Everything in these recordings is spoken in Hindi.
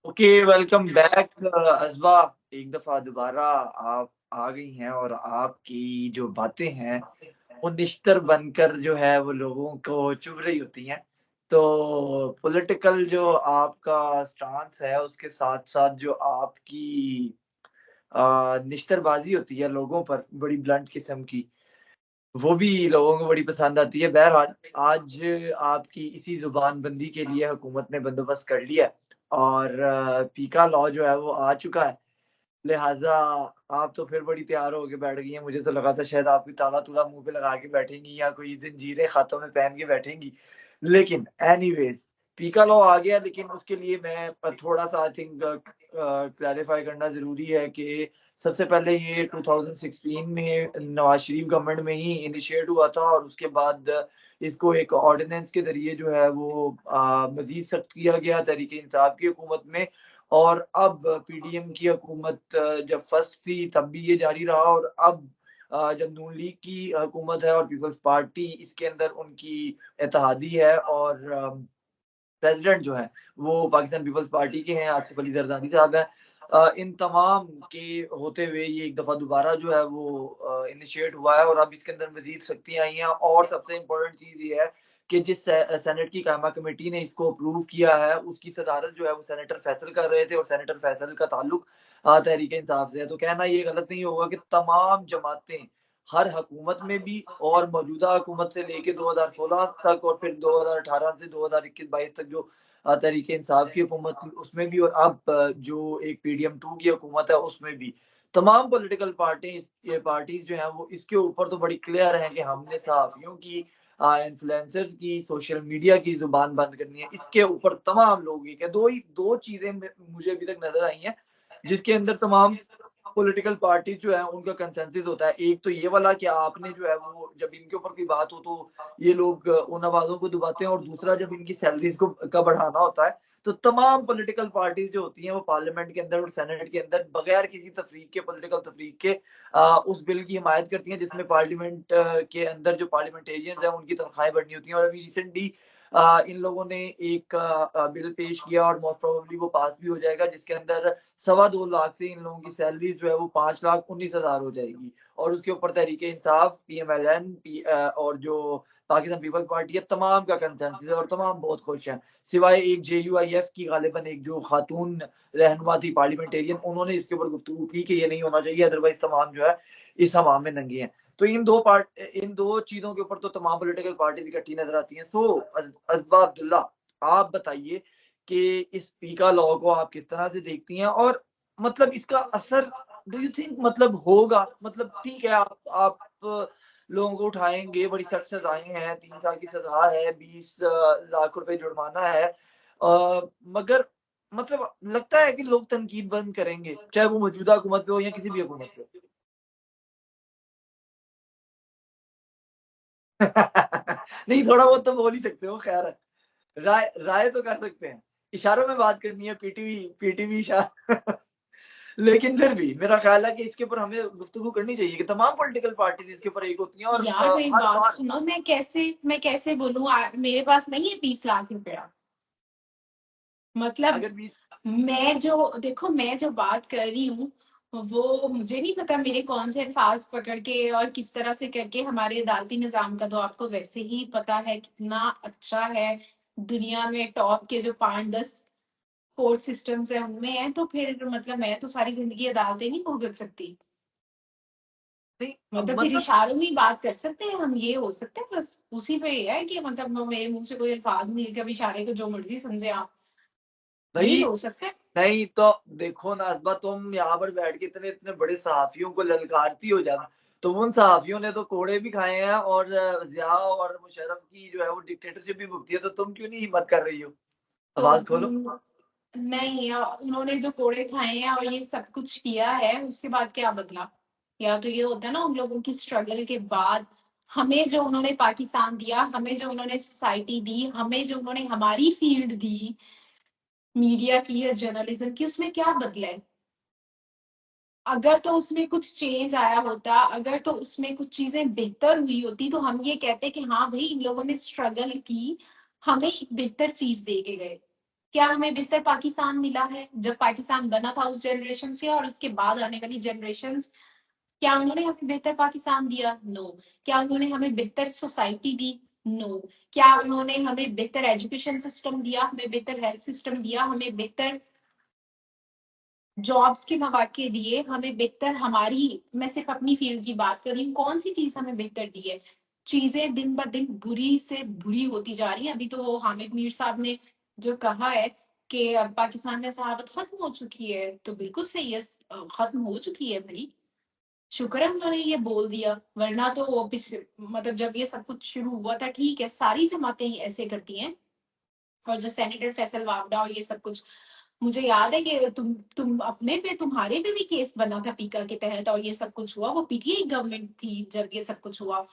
Okay, welcome back अज़बा। एक दफ़ा दोबारा आप आ गई हैं और आपकी जो बातें हैं, वो निश्तर बनकर जो है वो लोगों को चुभ रही होती हैं। तो पॉलिटिकल जो आपका स्टांस है, उसके साथ-साथ जो आपकी निश्तरबाज़ी होती है लोगों पर, बड़ी ब्लंट किस्म की, वो भी लोगों को बड़ी पसंद आती है। बहरहाल, आज आपकी इसी ज़ुबानबंदी के लिए हुकूमत ने बंदोबस्त कर लिया है और पीका लॉ जो है वो आ चुका है। लिहाज़ा आप तो फिर बड़ी तैयार होके बैठ गई हैं। मुझे तो लगा था शायद आप कोई ताला-तुला मुँह पे लगा के बैठेंगी या कोई ज़ंजीरें हाथों में पहन के बैठेंगी। लेकिन एनीवेज़ पीका लॉ आ गया, लेकिन उसके लिए मैं थोड़ा-सा आई थिंक क्लैरिफ़ाई करना ज़रूरी है कि सबसे पहले ये 2016 में नवाज़ शरीफ गवर्नमेंट में ही इनिशिएट हुआ था और उसके बाद इसको एक ऑर्डिनेंस के ज़रिए जो है वो मज़ीद सख्त किया गया तहरीक-ए-इंसाफ की हुकूमत में। और अब पीडीएम की हुकूमत जब फर्स्ट थी तब भी ये जारी रहा और अब जब नून लीग की हुकूमत है और पीपल्स पार्टी इसके अंदर उनकी इत्तेहादी है और प्रेज़िडेंट जो है वो पाकिस्तान पीपल्स पार्टी के हैं, आसिफ अली ज़रदारी साहब हैं। इन तमाम के होते हुए ये एक दफ़ा दोबारा जो है वो इनिशिएट हुआ है और अब इसके अंदर मज़ीद सख्तियाँ आई हैं और सबसे इम्पोर्टेंट चीज़ ये है कि जिस सेनेट की कायमा कमेटी ने इसको अप्रूव किया है, उसकी सदारत जो है वो सेनेटर फैसल कर रहे थे और सेनेटर फैसल का ताल्लुक तहरीक-ए-इंसाफ से है। तो कहना ये गलत नहीं होगा कि तमाम जमातें हर हुकूमत में भी और मौजूदा हुकूमत से लेके 2016 तक और फिर 2018 से 2021-22 तक जो तहरीक इंसाफ की हुकूमत थी उसमें भी और अब जो एक पीडीएम 2 की हुकूमत है उसमें भी तमाम पॉलिटिकल पार्टीज जो हैं वो इसके ऊपर तो बड़ी क्लियर हैं कि हमने सहाफ़ियों की इन्फ्लुएंसर्स की सोशल मीडिया की ज़ुबान बंद करनी है। इसके ऊपर तमाम लोग एक है, 2 चीज़ें मुझे अभी तक नज़र आई हैं, जिसके अंदर तमाम पॉलिटिकल पार्टीज जो है उनका कंसेंसस होता है। एक तो ये वाला कि आपने जो है वो जब इनके ऊपर कोई बात हो तो ये लोग उन आवाज़ों को दबाते हैं और दूसरा जब इनकी सैलरीज़ को का बढ़ाना होता है, तो तमाम पॉलिटिकल पार्टीज जो होती हैं वो पार्लियामेंट के अंदर और सेनेट के अंदर बगैर किसी तफरीक के पॉलिटिकल तफरीक के उस बिल की हिमायत करती हैं जिसमें पार्लियामेंट के अंदर जो पार्लियामेंटेरियंस हैं उनकी तनख्वाहें बढ़नी होती हैं और अभी रिसेंटली इन लोगों ने एक बिल पेश किया और मोस्ट प्रोबेबली वो पास भी हो जाएगा जिसके अंदर 2.25 लाख से इन लोगों की सैलरी जो है वो 5,19,000 हो जाएगी और उसके ऊपर तहरीके इंसाफ पीएमएलएन और जो पाकिस्तान पीपल्स पार्टी है तमाम का कंसेंसस है और तमाम बहुत खुश हैं सिवाय एक जेयूआईएफ की गालिबन एक जो खातून रहनुमा थी पार्लियामेंटेरियन उन्होंने इसके ऊपर गुफ्तगू की कि ये नहीं होना चाहिए अदरवाइज तमाम जो है इस हवा में नंगे हैं। तो इन दो चीजों के ऊपर तो तमाम पॉलिटिकल पार्टीज इकट्ठी नजर आती हैं। सो अजबा अब्दुल्ला, आप बताइए कि इस पीका लॉ को आप किस तरह से देखती हैं और मतलब इसका असर डू यू थिंक मतलब होगा? मतलब ठीक है, आप लोगों को उठाएंगे, बड़ी सख्त सजाएं हैं, 3 साल की सजा है, 20 लाख रुपए जुर्माना है, मगर मतलब लगता है कि लोग तनकीद बंद करेंगे, चाहे वो मौजूदा हुकूमत पे हो या किसी भी हुकूमत पे। नहीं, थोड़ा बहुत तो बोल ही सकते हो, खैर है। राय राय तो कर सकते हैं। इशारों में बात करनी है, पीटीवी पीटीवी इशारा। लेकिन फिर भी मेरा ख्याल है कि इसके ऊपर हमें गुफ्तगू करनी चाहिए कि तमाम पॉलिटिकल पार्टीज इसके ऊपर एक होती हैं और यार मेरी हर बात बार सुनो। मैं कैसे बोलूं? मेरे पास नहीं है 20 लाख रुपया। मतलब अगर भी मैं जो बात कर रही हूँ, वो मुझे नहीं पता मेरे कौन से अल्फाज पकड़ के और किस तरह से करके। हमारे अदालती निजाम का तो आपको वैसे ही पता है कितना अच्छा है। दुनिया में टॉप के जो 5-10 कोर्ट सिस्टम्स है उनमें है, तो फिर मतलब मैं तो सारी जिंदगी अदालतें नहीं भुगत सकती। नहीं मतलब फिर मतलब इशारों में ही बात कर सकते हैं हम, ये हो सकता है बस उसी पे ये है कि मतलब मेरे मुंह से कोई अल्फाज नहीं निकले, अब इशारे को जो मर्जी समझे आप, यही भाई, हो सकता है। नहीं तो देखो नाज़िमा, तुम यहाँ पर बैठ के इतने इतने बड़े सहाफ़ियों को ललकारती हो जब, तो उन सहाफ़ियों ने तो कोड़े भी खाए हैं और ज़िया और मुशर्रफ की जो है वो डिक्टेटरशिप भी भुगती है, तो तुम क्यों नहीं हिम्मत कर रही हो? तो आवाज़ खोलो। नहीं, उन्होंने जो कोड़े खाए हैं और ये सब कुछ किया है, उसके बाद क्या बदला? या तो ये होता है ना, उन लोगों की स्ट्रगल के बाद हमें जो उन्होंने पाकिस्तान दिया, हमें जो उन्होंने सोसाइटी दी, हमें जो उन्होंने हमारी फील्ड दी, मीडिया की या जर्नलिज्म की, उसमें क्या बदला है? अगर तो उसमें कुछ चेंज आया होता, अगर तो उसमें कुछ चीजें बेहतर हुई होती, तो हम ये कहते कि हाँ भाई इन लोगों ने स्ट्रगल की, हमें एक बेहतर चीज दे के गए। क्या हमें बेहतर पाकिस्तान मिला है जब पाकिस्तान बना था उस जनरेशन से, और उसके बाद आने वाली जनरेशन, क्या उन्होंने हमें बेहतर पाकिस्तान दिया? नो। क्या उन्होंने हमें बेहतर सोसाइटी दी? नो। क्या उन्होंने हमें बेहतर एजुकेशन सिस्टम दिया, हमें बेहतर हेल्थ सिस्टम दिया, हमें बेहतर जॉब्स के मौके दिए, हमें बेहतर, हमारी, मैं सिर्फ अपनी फील्ड की बात कर रही हूँ, कौन सी चीज हमें बेहतर दी है? चीजें दिन ब दिन बुरी से बुरी होती जा रही है। अभी तो वो हामिद मीर साहब ने जो कहा है कि अब पाकिस्तान में सहावत खत्म हो चुकी है, तो बिल्कुल सही है, खत्म हो चुकी है भाई। शुक्र है उन्होंने ये बोल दिया, वरना तो वो पिछले, मतलब जब ये सब कुछ शुरू हुआ था, ठीक है सारी जमातें ही ऐसे करती हैं, और जो सेनेटर फैसल वावडा और ये सब कुछ, मुझे याद है कि तुम अपने पे, तुम्हारे पे भी केस बना था पीका के तहत, और ये सब कुछ हुआ, वो पीटीआई गवर्नमेंट थी जब ये सब कुछ हुआ।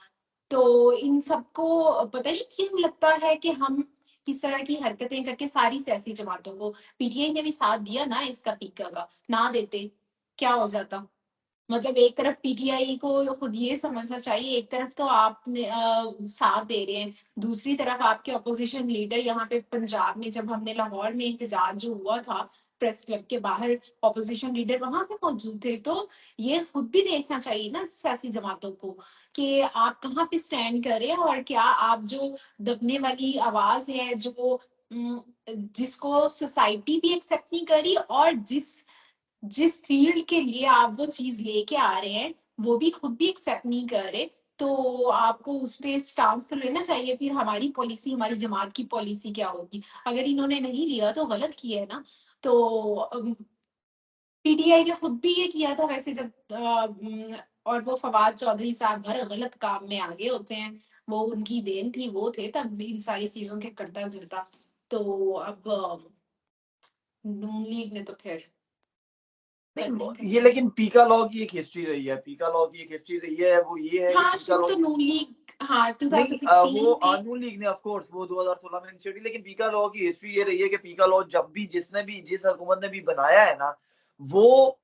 तो इन सबको पता नहीं क्यों लगता है कि हम किस तरह की हरकतें करके सारी सियासी जमातों को, पीटीआई ने भी साथ दिया ना इसका, पीका का ना देते क्या हो जाता? मतलब एक तरफ पीटीआई को खुद ये समझना चाहिए, एक तरफ तो आपने साथ दे रहे हैं, दूसरी तरफ आपके अपोजिशन लीडर यहाँ पे पंजाब में, जब हमने लाहौर में एहतजाज जो हुआ था प्रेस क्लब के बाहर, अपोजिशन लीडर वहां पे मौजूद थे। तो ये खुद भी देखना चाहिए ना सियासी जमातों को कि आप कहाँ पे स्टैंड कर रहे हैं, और क्या आप जो दबने वाली आवाज है, जो जिसको सोसाइटी भी एक्सेप्ट नहीं करी, और जिस फील्ड के लिए आप वो चीज लेके आ रहे हैं वो भी खुद भी एक्सेप्ट नहीं कर रहे, तो आपको उस पे स्टांस तो लेना चाहिए। फिर हमारी पॉलिसी, हमारी जमात की पॉलिसी क्या होगी? अगर इन्होंने नहीं लिया तो गलत किया है ना। तो पीटीआई ने खुद भी ये किया था वैसे, जब और वो फवाद चौधरी साहब हर गलत काम में आगे होते हैं, वो उनकी देन थी, वो थे तब भी इन सारी चीजों के करता धरता। तो अब नून लीग ने तो फिर करना ही नहीं ये करना है। लेकिन पीका लॉ की एक हिस्ट्री रही है, पीका लॉ की एक हिस्ट्री रही है, वो ये है कि हाँ पीका शुरू लॉ तो नून लीग, हाँ नहीं 2016 वो में। नून लीग ने ऑफ कोर्स वो 2016 में इनिशिएटिव, लेकिन पीका लॉ की हिस्ट्री ये रही है कि पीका लॉ जब भी जिसने भी जिस हुकूमत ने भी बनाया है ना, वो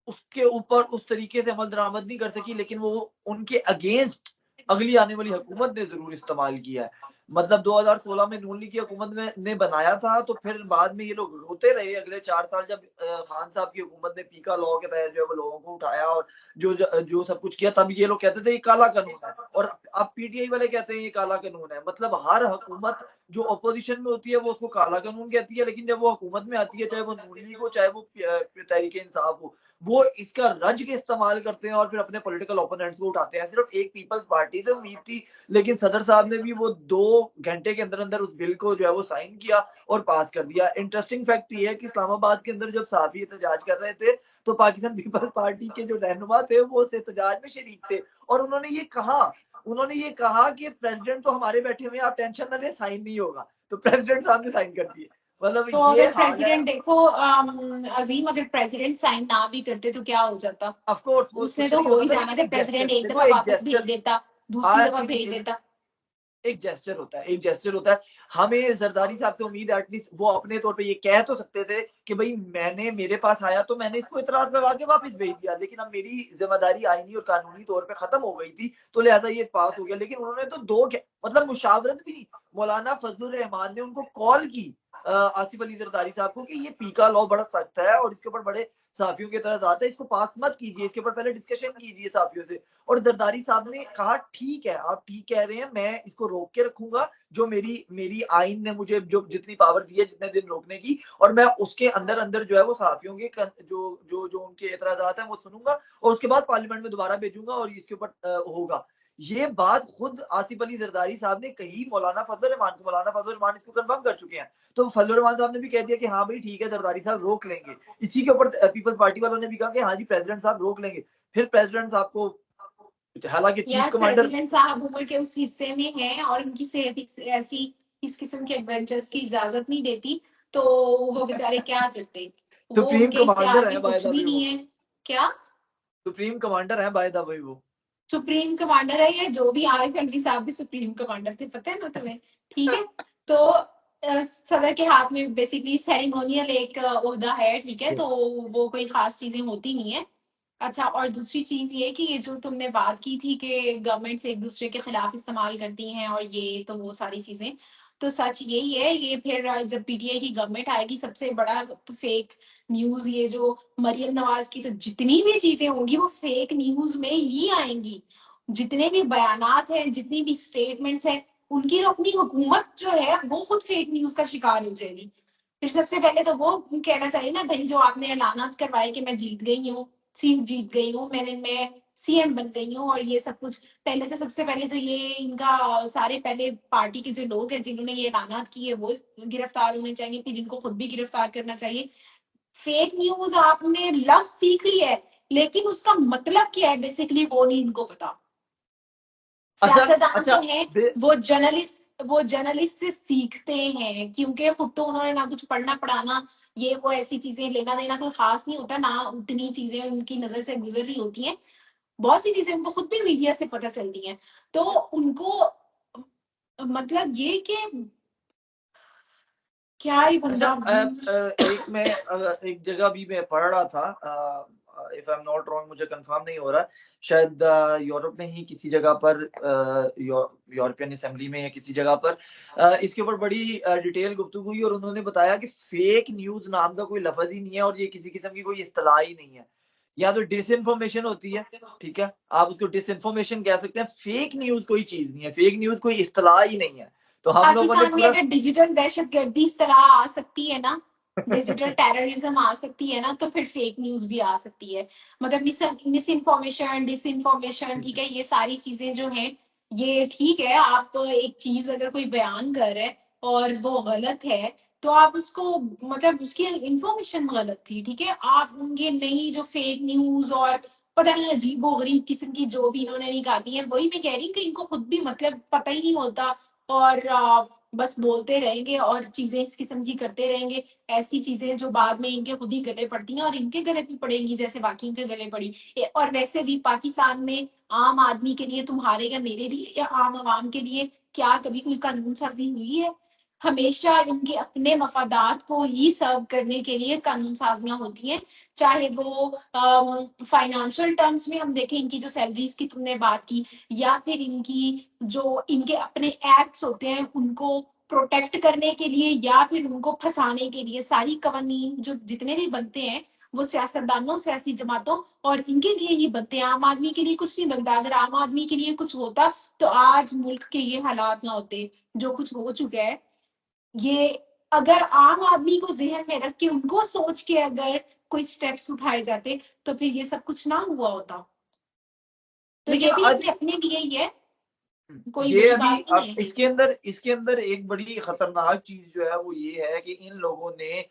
उसके ऊपर उस तरीके से अमल दरामद नहीं कर सकी, लेकिन वो उनके अगेंस्ट अगली आने वाली हुकूमत ने जरूर इस्तेमाल किया है। मतलब 2016 में नून लीग की हुकूमत में ने बनाया था, तो फिर बाद में ये लोग रोते रहे अगले 4 साल, जब खान साहब की हुकूमत ने पीका लॉ के तहत जो है वो लोगों को उठाया और जो सब कुछ किया, तब ये लोग कहते थे ये काला कानून है, और अब पीटीआई वाले कहते हैं ये काला कानून है। मतलब हर हुकूमत जो अपोजिशन में होती है वो उसको काला कानून कहती है, लेकिन जब वो हुकूमत में आती है, चाहे वो नून लीग हो चाहे वो तहरीक इंसाफ हो, वो इसका रज के इस्तेमाल करते हैं और फिर अपने पॉलिटिकल ओपोनेंट्स को उठाते हैं। सिर्फ एक पीपल्स पार्टी से उम्मीद थी, लेकिन सदर साहब ने भी वो 2 घंटे के अंदर अंदर उस बिल को जो है वो साइन किया और पास कर दिया। इंटरेस्टिंग फैक्ट ये है कि इस्लामाबाद के अंदर जब सहाफी एहतजाज कर रहे थे, तो पाकिस्तान पीपल्स पार्टी के जो रहनुमा थे वो उस एहतजाज में शरीक थे, और उन्होंने ये कहा कि प्रेसिडेंट तो हमारे बैठे हुए हैं, आप टेंशन ना लें, साइन नहीं होगा। तो प्रेसिडेंट साहब ने साइन कर दिए। मतलब तो ये अगर हाल है। प्रेसिडेंट देखो, अजीम, अगर प्रेसिडेंट साइन ना भी करते तो क्या हो जाता? ऑफ कोर्स वो उसने कुछ तो नहीं हो होता ही था, जाना लेकिन था, एक जेस्टर, प्रेसिडेंट एक देखो दफा एक वापस भेज जेस्टर देता, दूसरी आज दफा की भेज डेट देता। एक जेस्चर होता है, एक जेस्चर होता है। हमें जरदारी साहब से उम्मीद है एटलीस्ट वो अपने तौर पे ये कह तो सकते थे कि भाई मैंने, मेरे पास आया तो मैंने इसको इतराज लगा के वापस भेज दिया, लेकिन अब मेरी जिम्मेदारी आईनी और कानूनी तौर पे खत्म हो गई थी, तो लिहाजा ये पास हो गया। लेकिन उन्होंने तो मतलब मुशावरत भी, मौलाना फजलुर रहमान ने उनको कॉल की आसिफ अली जरदारी साहब को कि ये पीका लॉ बड़ा सख्त है और इसके ऊपर बड़े साफियों की तरह आता है, इसको पास मत कीजिए, इसके ऊपर पहले डिस्कशन कीजिए साफियों से। और जरदारी साहब ने कहा ठीक है, आप ठीक कह रहे हैं, मैं इसको रोक के रखूंगा, जो मेरी मेरी आइन ने मुझे जो जितनी पावर दी है जितने दिन रोकने की, और मैं उसके अंदर अंदर जो है वो सहाफियों के जो जो जो उनके एतराजात हैं वो सुनूंगा, और उसके बाद पार्लियामेंट में दोबारा भेजूंगा और इसके ऊपर होगा। ये बात खुद आसिफ अली जरदारी साहब ने कही मौलाना फजल रहमान को, मौलाना फजल रहमान इसको कंफर्म कर चुके हैं। तो फजल रहमान साहब ने भी कह दिया कि हाँ भाई ठीक है, जरदारी साहब रोक लेंगे। इसी के ऊपर पीपल्स पार्टी वालों ने भी कहा कि हाँ जी प्रेसिडेंट साहब रोक लेंगे। फिर प्रेसिडेंट साहब को, हालांकि चीफ यार कमांडर, प्रेसिडेंट साहब उम्र के उस हिस्से में हैं और उनकी सेहत ऐसी, इस किस्म के एडवेंचर्स की इजाजत नहीं देती, तो वो बेचारे क्या करते? वो सुप्रीम उनके इख्तियार कमांडर है में बाय कुछ द भी वे नहीं वो, है। क्या? सुप्रीम कमांडर है बाय द वे वो। सुप्रीम कमांडर है, या जो भी, आरिफ अलवी साहब भी सुप्रीम कमांडर थे, पता है ना तुम्हें? ठीक है। तो सदर के हाथ में बेसिकली सेरेमोनियल एक ओहदा है, ठीक है, तो वो कोई खास चीजें होती नहीं है। अच्छा, और दूसरी चीज ये कि ये जो तुमने बात की थी कि गवर्नमेंट्स एक दूसरे के खिलाफ इस्तेमाल करती हैं और ये तो वो सारी चीजें, तो सच यही है, ये फिर जब पीटीआई की गवर्नमेंट आएगी, सबसे बड़ा तो फेक न्यूज ये जो मरियम नवाज की तो जितनी भी चीजें होंगी वो फेक न्यूज में ही आएंगी। जितने भी बयानात हैं, जितनी भी स्टेटमेंट्स हैं, उनकी अपनी हुकूमत जो है वो खुद फेक न्यूज का शिकार हो जाएगी। फिर सबसे पहले तो वो कहना चाहिए ना भाई, जो आपने ऐलानात करवाए कि मैं जीत गई हूँ, सीट जीत गई हूँ, मैं सीएम बन गई हूँ और ये सब कुछ, पहले तो सबसे पहले तो ये इनका सारे पहले पार्टी के जो लोग हैं जिन्होंने ये ऐलानात किए वो गिरफ्तार होने चाहिए, फिर इनको खुद भी गिरफ्तार करना चाहिए। फेक न्यूज आपने लफ्ज सीख ली है, लेकिन उसका मतलब क्या है बेसिकली वो नहीं इनको पता। अच्छा सियासतदान अच्छा जो है वो जर्नलिस्ट से सीखते हैं, क्योंकि खुद तो उन्होंने ना कुछ पढ़ना पढ़ाना, ये वो ऐसी चीजें लेना देना कोई खास नहीं होता ना, उतनी चीजें उनकी नजर से गुजर रही होती हैं। बहुत सी चीजें उनको खुद भी मीडिया से पता चलती हैं। तो उनको मतलब ये कि क्या ही अच्छा बंदा। एक मैं एक जगह भी मैं पढ़ रहा था, if I am not wrong, मुझे कंफर्म नहीं हो रहा, शायद यूरोप में ही किसी जगह पर, यूरोपियन असेंबली में या किसी जगह पर इसके ऊपर बड़ी डिटेल गुफ्तगू हुई और उन्होंने बताया कि फेक न्यूज नाम का कोई लफ्ज ही नहीं है और ये किसी किस्म की कोई इस्तेलाह ही नहीं है। या तो डिसइंफॉर्मेशन होती है, ठीक है, आप उसको डिसइंफॉर्मेशन कह सकते हैं, फेक न्यूज कोई चीज नहीं है, फेक न्यूज कोई इस्तेलाह ही नहीं है। तो हम लोगों ने पाकिस्तान में पूरा अगर डिजिटल दहशतगर्दी इस तरह आ सकती है ना, डिजिटल टेररिज्म आ सकती है ना, तो फिर फेक न्यूज भी आ सकती है। मतलब मिस इन्फॉर्मेशन, डिसइंफॉर्मेशन, ठीक है, ये सारी चीजें जो हैं, ये ठीक है, आप एक चीज अगर कोई बयान कर रहे हैं और वो गलत है, तो आप उसको, मतलब उसकी इंफॉर्मेशन गलत थी, ठीक है, आप उनके नई जो फेक न्यूज और पता नहीं अजीबो गरीब किस्म की जो भी इन्होंने निकाली है, वही मैं कह रही हूँ कि इनको खुद भी मतलब पता ही नहीं होता और बस बोलते रहेंगे और चीजें इस किस्म की करते रहेंगे। ऐसी चीजें जो बाद में इनके खुद ही गले पड़ती हैं और इनके गले भी पड़ेंगी जैसे बाकी के गले पड़ी। और वैसे भी पाकिस्तान में आम आदमी के लिए, तुम्हारे या मेरे लिए या आम आवाम के लिए क्या कभी कोई कानून साजी हुई है? हमेशा इनके अपने मफादात को ही सर्व करने के लिए कानून साजियां होती हैं। चाहे वो फाइनेंशियल टर्म्स में हम देखें, इनकी जो सैलरीज की तुमने बात की, या फिर इनकी जो इनके अपने एक्ट्स होते हैं उनको प्रोटेक्ट करने के लिए, या फिर उनको फंसाने के लिए, सारी कवानीन जो जितने भी बनते हैं वो सियासतदानों, सियासी जमातों और इनके लिए ही बनते हैं। आम आदमी के लिए कुछ नहीं बनता। अगर आम आदमी के लिए कुछ होता तो आज मुल्क के ये हालात ना होते जो कुछ हो चुका है। ये अगर आम आदमी को जहन में रख के उनको सोच के अगर कोई स्टेप्स उठाए जाते तो फिर ये सब कुछ ना हुआ होता। तो लेकिन ये भी आज अपने लिए ही है, कोई ये बड़ी अभी बात नहीं अब है। इसके अंदर एक बड़ी खतरनाक चीज जो है वो ये है कि इन लोगों ने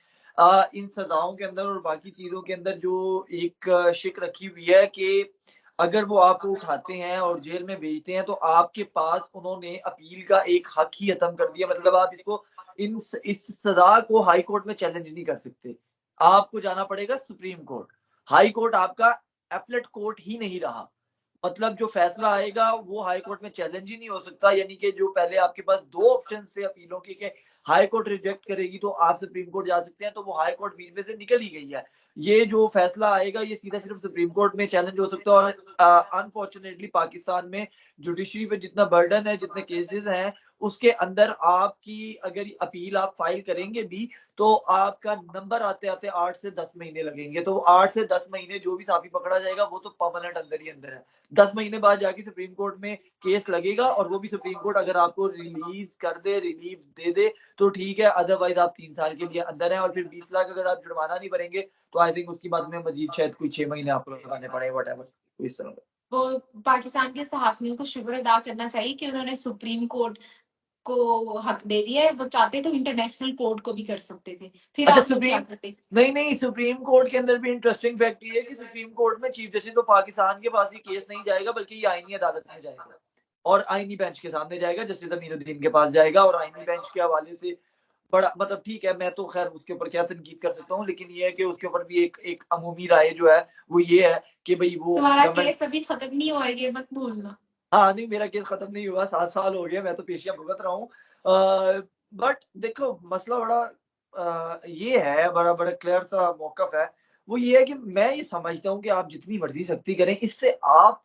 इन सजाओं के अंदर और बाकी चीजों के अंदर जो एक शिक रखी हुई है कि अगर वो आपको उठाते हैं और जेल में भेजते हैं तो आपके पास उन्होंने अपील का एक हक ही खत्म कर दिया। मतलब आप इसको इस सजा को हाई कोर्ट में चैलेंज नहीं कर सकते, आपको जाना पड़ेगा सुप्रीम कोर्ट। हाई कोर्ट आपका एपलेट कोर्ट ही नहीं रहा। मतलब जो फैसला आएगा वो हाई कोर्ट में चैलेंज ही नहीं हो सकता। यानी कि जो पहले आपके पास दो ऑप्शन से अपीलों के हाई कोर्ट रिजेक्ट करेगी तो आप सुप्रीम कोर्ट जा सकते हैं, तो वो हाई कोर्ट बीच में से निकल ही गई है। ये जो फैसला आएगा ये सीधा सिर्फ सुप्रीम कोर्ट में चैलेंज हो सकता है। और अनफॉर्चुनेटली पाकिस्तान में जुडिशरी पे जितना बर्डन है, जितने केसेस हैं, उसके अंदर आपकी अगर अपील आप फाइल करेंगे भी तो आपका नंबर आते आते 8 से 10 महीने लगेंगे। तो 8 से 10 महीने जो भी साफी पकड़ा जाएगा वो तो परमानेंट अंदर ही अंदर है। 10 महीने बाद जाके सुप्रीम कोर्ट में केस लगेगा और वो भी सुप्रीम कोर्ट अगर आपको रिलीज कर दे, रिलीफ दे दे तो ठीक है, अदरवाइज आप 3 साल के लिए अंदर हैं और फिर 20 लाख अगर आप जुर्माना नहीं भरेंगे तो आई थिंक उसके बाद में मजीद शायद कोई 6 महीने आपको लगाने पड़े, वट एवर इस तरह। वो पाकिस्तान के सहाफियों को शुक्र अदा करना चाहिए कि उन्होंने सुप्रीम कोर्ट को हक दे दिया है। वो चाहते तो इंटरनेशनल कोर्ट को भी कर सकते थे, फिर अच्छा, आप लोग क्या सुप्रीम करते? नहीं नहीं, सुप्रीम कोर्ट के अंदर भी इंटरेस्टिंग फैक्ट ये है कि सुप्रीम कोर्ट में चीफ जस्टिस तो पाकिस्तान के पास ही केस नहीं जाएगा बल्कि ये आईनी अदालत में जाएगा और आईनी बेंच के सामने जाएगा, जस्टिस अमीरुद्दीन के पास जाएगा। और आईनी बेंच के हवाले से बड़ा मतलब ठीक है, मैं तो खैर उसके ऊपर क्या तनकीद कर सकता हूँ, लेकिन ये है कि उसके ऊपर भी एक अमूमी राय जो है वो ये है कि भाई वो तुम्हारा गवर्नमेंट। केस अभी खत्म नहीं हुआ है, ये मत भूलना। हाँ नहीं, मेरा केस खत्म नहीं हुआ, 7 साल हो गए, मैं तो पेशियां भुगत रहा हूँ। बट देखो मसला बड़ा ये है, बड़ा बड़ा क्लियर सा मौकफ है। वो ये है कि मैं ये समझता हूँ कि आप जितनी मर्जी सख्ती करें, इससे आप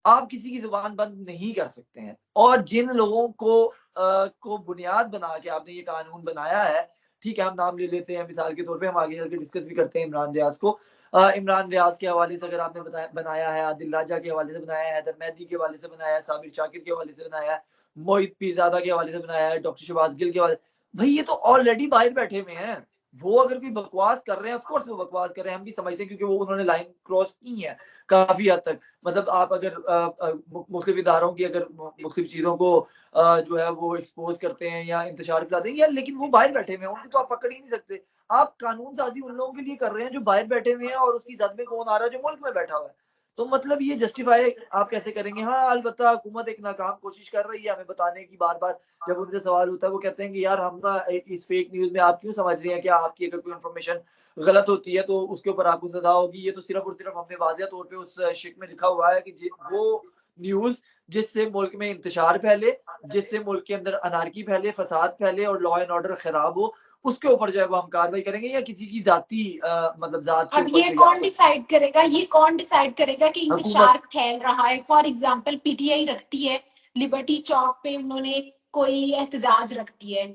किसी की जुबान बंद नहीं कर सकते हैं। और जिन लोगों को को बुनियाद बना के आपने ये कानून बनाया है, ठीक है, हम नाम ले लेते हैं मिसाल के तौर पे, हम आगे चल के डिस्कस भी करते हैं इमरान रियाज को। इमरान रियाज के हवाले से अगर आपने बनाया है, आदिल राजा के हवाले से बनाया है, हैदर मेहदी के हवाले से बनाया है, साबिर शाकिर के हवाले से बनाया है, मोहित पीरजादा के हवाले से बनाया है, डॉक्टर शहबाज गिल के हवाले, भाई ये तो ऑलरेडी बाहर बैठे हुए हैं। वो अगर कोई बकवास कर रहे हैं, ऑफकोर्स वो बकवास कर रहे हैं, हम भी समझते हैं, क्योंकि वो उन्होंने लाइन क्रॉस की है काफी हद तक। मतलब आप अगर मुख्तलिफ इदारों की अगर मुख्तलिफ चीजों को जो है वो एक्सपोज करते हैं या इंतशार फैलाते हैं, या लेकिन वो बाहर बैठे हुए हैं, उनको तो आप पकड़ ही नहीं सकते। आप कानून साजी उन लोगों के लिए कर रहे हैं जो बाहर बैठे हुए हैं, और उसकी जद में कौन आ रहा है, जो मुल्क में बैठा हुआ है। तो मतलब ये जस्टिफाई आप कैसे करेंगे? हाँ, अलबत्ता हुकूमत एक नाकाम कोशिश कर रही है हमें बताने की, बार बार जब उनसे सवाल होता है वो कहते हैं कि यार हम ना इस फेक न्यूज में आप क्यों समझ रहे हैं, क्या आपकी अगर कोई इन्फॉर्मेशन गलत होती है तो उसके ऊपर आपको सजा होगी। ये तो सिर्फ और सिर्फ हमने वाज़िया तौर पे उस शिक में लिखा हुआ है कि वो न्यूज जिससे मुल्क में इंतशार फैले, जिससे मुल्क के अंदर अनारकी फैले, फसाद फैले और लॉ एंड ऑर्डर खराब हो, उसके ऊपर जो है वो हम कार्रवाई करेंगे, या किसी की जाती मतलब जात के अब ऊपर ये जो या कौन डिसाइड करेगा, ये कौन डिसाइड करेगा कि हुकूमत। इंतशार फैल रहा है? फॉर एग्जाम्पल पीटीआई रखती है, लिबर्टी चौक पे उन्होंने कोई एहतजाज रखती है,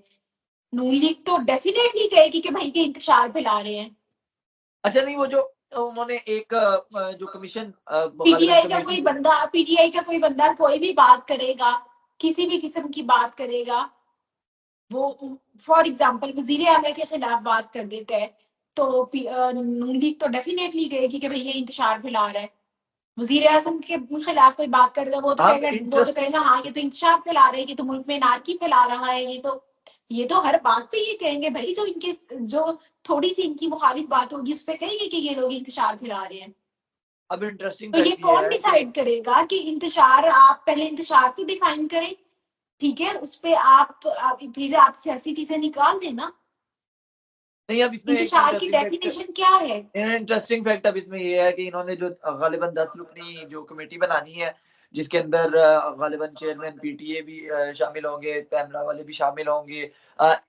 नून लीग तो डेफिनेटली कहेगी कि भाई के इंतशार फैला रहे हैं। अच्छा, नहीं, वो जो उन्होंने एक जो कमीशन गालिबन पीटीआई का कमेटी, कोई बंदा, पीटीआई का कोई बंदा कोई भी बात करेगा, किसी भी किस्म की बात करेगा, वो फॉर एग्जाम्पल वजीर आला के खिलाफ बात कर देता है, तो नून लीग तो डेफिनेटली कहेगी कि भाई ये इंतशार फैला रहा है। वजीर आजम के खिलाफ कोई बात करेगा, वो तो हम कहेगा, वो तो इंटरेस्ट कहेगा हाँ ये तो इंतशार फैला रहे हैं, ये तो मुल्क में नारकी फैला रहा है, ये तो हर बात पे ये कहेंगे भाई, जो थोड़ी सी इनकी मुखालिफ बात होगी उस पर कहेंगे कि ये लोग इंतशार फैला रहे हैं। अब इंटरेस्टिंग तो ये फैक्ट ये कौन है कि डिसाइड करेगा कि इंतशार, आप पहले इंतशार को डिफाइन करें, ठीक है, उस पे आप फिर आप सियासी चीजें निकाल देना। नहीं, अब इसमें एक इंतशार की डेफिनेशन क्या है? इंटरेस्टिंग फैक्ट अब इसमें ये है कि इन्होंने जो गालिबन 10 रुकनी जो कमेटी बनानी है, जिसके अंदर गालिबन चेयरमैन पीटीए भी शामिल होंगे, पैमरा वाले भी शामिल होंगे।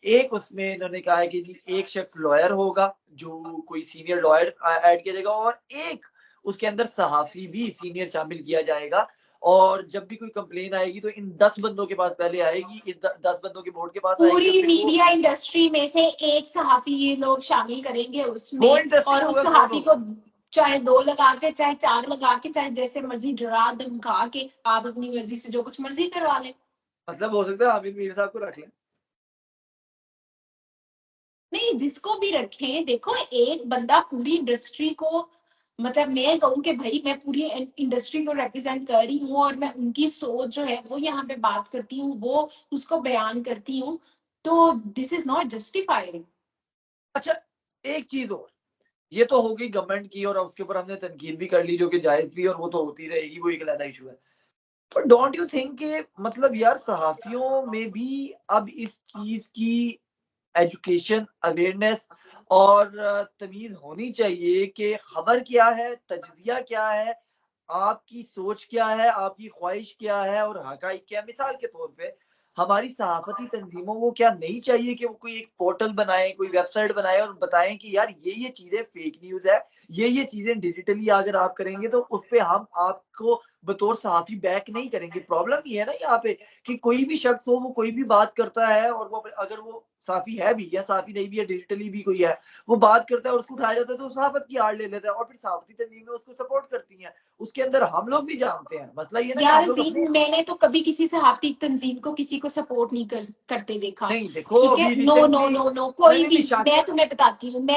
एक उसमें इन्होंने कहा है कि एक शख्स लॉयर होगा, जो कोई सीनियर लॉयर ऐड किया जाएगा, और एक उसके अंदर सहाफी भी सीनियर शामिल किया जाएगा। और जब भी कोई कंप्लेन आएगी तो इन 10 बंदों के पास पहले आएगी, इस 10 बंदों के बोर्ड के पास आएगी, और पूरी फिर वो मीडिया इंडस्ट्री में से एक सहाफी ये लोग शामिल करेंगे वो उसमें, इंटरेस्टिंग और उस होगा कौन सहाफी को होगा। चाहे 2 लगा के, चाहे 4 लगा के, चाहे जैसे मर्जी डरा धमका के आप अपनी मर्जी से जो कुछ मर्जी करवा लें। मतलब हो सकता है हामिद मीर साहब को रख लें। नहीं, जिसको भी रखें, देखो एक बंदा पूरी इंडस्ट्री को, मतलब मैं कहूँ कि भाई मैं पूरी इंडस्ट्री को रिप्रेजेंट कर रही हूँ और मैं उनकी सोच जो है वो यहाँ पे बात करती हूँ, वो उसको बयान करती हूँ, तो दिस इज नॉट जस्टिफाइड। अच्छा, एक चीज और, ये तो हो गई गवर्नमेंट की, और उसके ऊपर हमने तनकीद भी कर ली जो कि जायज भी, और वो तो होती रहेगी, वो एक अलग इशू है। पर डोंट यू थिंक कि मतलब यार सहाफियों में भी अब इस चीज की एजुकेशन, अवेयरनेस और तमीज होनी चाहिए कि खबर क्या है, तजिया क्या है, आपकी सोच क्या है, आपकी ख्वाहिश क्या है, और हकाइक क्या है। मिसाल के तौर पे हमारी सहाफती तंजीमों को क्या नहीं चाहिए कि वो कोई एक पोर्टल बनाए, कोई वेबसाइट बनाए, और बताएं कि यार ये चीजें फेक न्यूज है, ये चीजें डिजिटली अगर आप करेंगे तो उस पर हम आपको बतौर सहाफी बैक नहीं करेंगे। प्रॉब्लम ये है ना यहाँ पे कि कोई भी शख्स हो, वो कोई भी बात करता है, और वो अगर वो साफी है भी या साफी नहीं भी है, डिजिटली भी कोई है, वो बात करता है और उसको उठाया जाता है तो सहाफत की आड़ ले लेता है, और फिर सहाफती तंजीमें उसको सपोर्ट करती हैं। उसके अंदर हम लोग भी जानते हैं, मसला ये ना कि यार हम लोग अपने, अजीम, मैंने तो कभी किसी सहाफती तंजीम को किसी को सपोर्ट नहीं करते देखा। नहीं देखो ठीक है, अभी no no recently, no no, नहीं कोई नहीं भी, नहीं मैं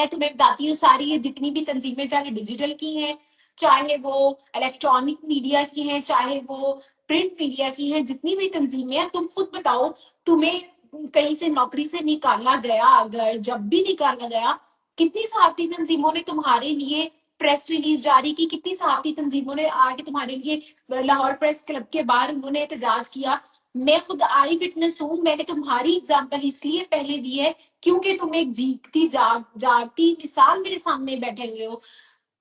तुम्हें बताती हूँ सारी ये जितनी भी तंजीमें, चाहे डिजिटल की हैं, चाहे वो इलेक्ट्रॉनिक मीडिया की हैं, चाहे वो प्रिंट मीडिया की हैं, जितनी भी तंजीमें हैं, तुम खुद बताओ, तुम्हें कहीं से नौकरी से निकाला गया, अगर जब भी निकाला गया, कितनी सहाफती तंजीमों ने तुम्हारे लिए प्रेस रिलीज जारी की, कितनी सहाफती तंजीमों ने आके तुम्हारे लिए लाहौर प्रेस क्लब के बाहर उन्होंने एहतजाज किया। मैं खुद आई विटनेस हूँ, मैंने तुम्हारी एग्जाम्पल इसलिए पहले दी है क्योंकि तुम एक जीतती जागती मिसाल मेरे सामने बैठे हुए हो।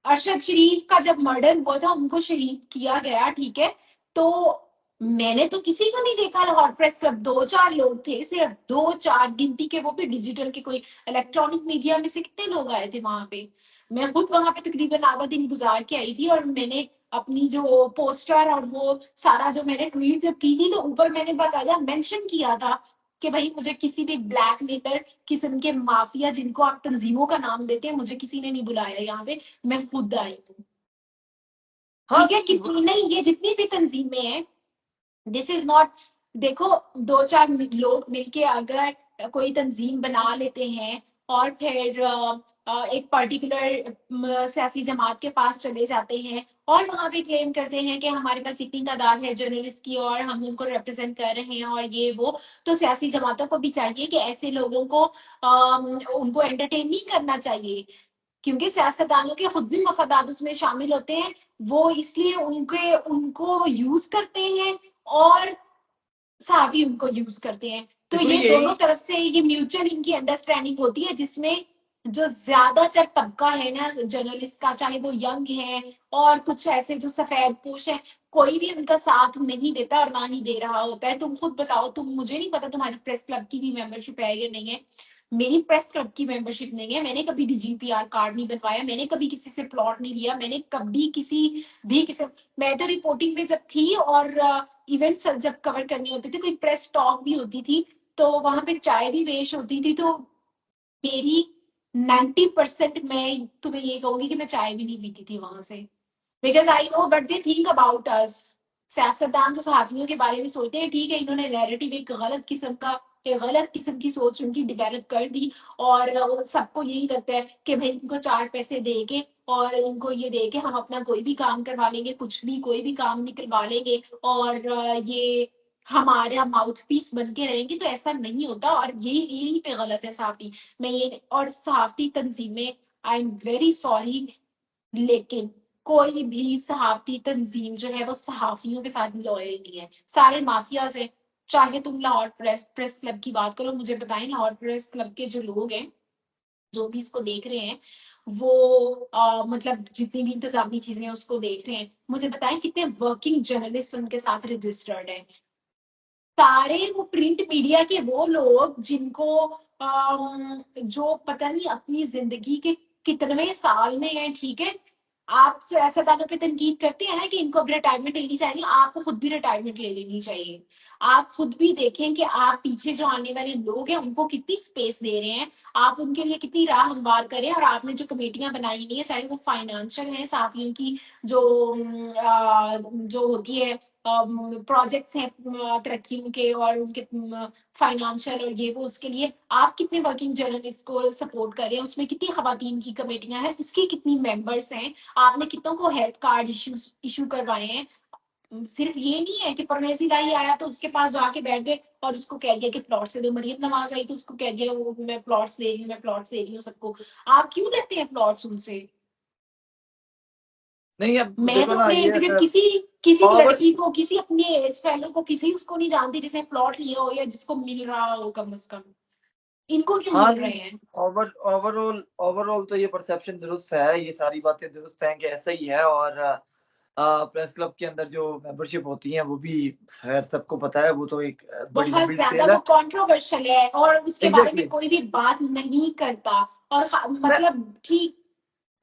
अरशद शरीफ का जब मर्डर हुआ था, उनको शहीद किया गया, ठीक है, तो मैंने तो किसी को नहीं देखा लाहौर प्रेस क्लब, 2-4 लोग थे, सिर्फ 2-4 गिनती के, वो भी डिजिटल के, कोई इलेक्ट्रॉनिक मीडिया में से कितने लोग आए थे वहां पे। मैं खुद वहां पे तकरीबन आधा दिन गुजार के आई थी, और मैंने अपनी जो पोस्टर और वो सारा जो मैंने ट्वीट जब की थी, तो ऊपर मैंने बाकायदा मेंशन किया था कि भाई मुझे किसी भी ब्लैकमेलर किस्म के माफिया जिनको आप तंजीमों का नाम देते हैं, मुझे किसी ने नहीं बुलाया यहाँ पे, मैं खुद आई हूँ। हाँ ठीक है, नहीं कितनी नहीं, ये जितनी भी तंजीमें हैं, दिस इज नॉट, देखो 2-4 लोग मिलके अगर कोई तंजीम बना लेते हैं और फिर एक पर्टिकुलर सियासी जमात के पास चले जाते हैं और वहां पे क्लेम करते हैं कि हमारे पास इतनी तादाद है जर्नलिस्ट की और हम उनको रिप्रेजेंट कर रहे हैं और ये वो, तो सियासी जमातों को भी चाहिए कि ऐसे लोगों को उनको एंटरटेन नहीं करना चाहिए, क्योंकि सियासतदानों के खुद भी मफादात उसमें शामिल होते हैं। वो इसलिए उनके उनको यूज करते हैं और सहाफ़ी उनको यूज करते हैं। तो देखो ये यही। दोनों तरफ से ये म्यूचुअल इनकी अंडरस्टैंडिंग होती है, जिसमें जो ज्यादातर तबका है ना जर्नलिस्ट का, चाहे वो यंग है और कुछ ऐसे जो सफेद पोश है, कोई भी उनका साथ नहीं देता और ना ही दे रहा होता है। तुम खुद बताओ, तुम, मुझे नहीं पता तुम्हारी प्रेस क्लब की भी मेंबरशिप है या नहीं है, मेरी प्रेस क्लब की मेंबरशिप नहीं है, मैंने कभी डीजीपीआर कार्ड नहीं बनवाया, मैंने कभी किसी से प्लॉट नहीं लिया, मैंने कभी किसी भी किसी, मैं तो रिपोर्टिंग में जब थी और इवेंट्स जब कवर करनी होती थी, कोई प्रेस टॉक भी होती थी, तो वहां पे चाय भी पेश होती थी, तो मेरी 90% मैं तुम्हें ये कहूंगी कि मैं चाय भी नहीं पीती थी वहां से, because I know what they think about us. सियासतदान जो सहाफियों के बारे में सोचते हैं, ठीक है, इन्होंने नैरेटिव एक गलत किस्म का, एक गलत किस्म की सोच उनकी डेवलप कर दी, और सबको यही लगता है कि भाई इनको 4 पैसे दे के और इनको ये दे के हम अपना कोई भी काम करवा लेंगे, कुछ भी कोई भी काम निकलवा लेंगे, और ये हमारा माउथ पीस बन के रहेंगे। तो ऐसा नहीं होता, और यही यही पे गलत है सहाफी। मैं ये, और सहाफती तंजीमें, आई एम वेरी सॉरी, लेकिन कोई भी सहाफती तंजीम जो है वो सहाफियों के साथ लॉयल नहीं है, सारे माफियाज हैं। चाहे तुम लाहौर प्रेस क्लब की बात करो, मुझे बताएं लाहौर प्रेस क्लब के जो लोग हैं, जो भी इसको देख रहे हैं, वो मतलब जितनी भी इंतजामी चीजें हैं उसको देख रहे हैं, मुझे बताएं कितने वर्किंग जर्नलिस्ट उनके साथ रजिस्टर्ड है। सारे वो प्रिंट मीडिया के वो लोग जिनको जो पता नहीं अपनी जिंदगी के कितने साल में है, ठीक है, आप सियासतदानों पे तनकीद करते हैं ना कि इनको अब रिटायरमेंट लेनी चाहिए, आपको खुद भी रिटायरमेंट ले लेनी चाहिए। आप खुद भी देखें कि आप पीछे जो आने वाले लोग हैं उनको कितनी स्पेस दे रहे हैं, आप उनके लिए कितनी राह हमवार करें। और आपने जो कमेटियां बनाई हुई है, चाहे वो फाइनेंशियल है, साफियों की जो जो होती है प्रोजेक्ट्स हैं तरक्कियों के और उनके फाइनेंशियल और ये वो, उसके लिए आप कितने वर्किंग जर्नलिस्ट को सपोर्ट कर रहे हैं, उसमें कितनी खवातीन की कमेटियां हैं, उसकी कितनी मेंबर्स हैं, आपने कितनों को हेल्थ कार्ड इशू करवाए हैं। सिर्फ ये नहीं है कि परवेज इलाही आया तो उसके पास जाके बैठ गए और उसको कह दिया कि प्लॉट से दो, मरियम नवाज आई तो उसको कह दिया वो मैं प्लॉट्स दे रही हूँ, मैं प्लॉट्स दे रही हूँ सबको। आप क्यों लेते हैं प्लॉट्स उनसे? नहीं अब मैं देखो तो ना अपने ये इर्द गिर्द किसी किसी ओवर लड़की को, किसी अपने एज फैलो को, किसी उसको नहीं जानती जिसने प्लॉट लिया हो या जिसको मिल रहा हो कम से कम। इनको क्यों हाँ मिल नहीं रहे हैं? ओवरऑल ओवरऑल तो ये परसेप्शन दुरुस्त है, ये सारी बातें दुरुस्त हैं कि ऐसा ही है। और प्रेस क्लब के अंदर जो मेंबरशिप होती है वो भी खैर सबको पता है, वो तो एक बड़ी बहुत लंबी ज्यादा डिटेल वो है। कंट्रोवर्शियल है और उसके बारे में एग्जैक्टली कोई भी बात नहीं करता। और मैं मतलब ठीक।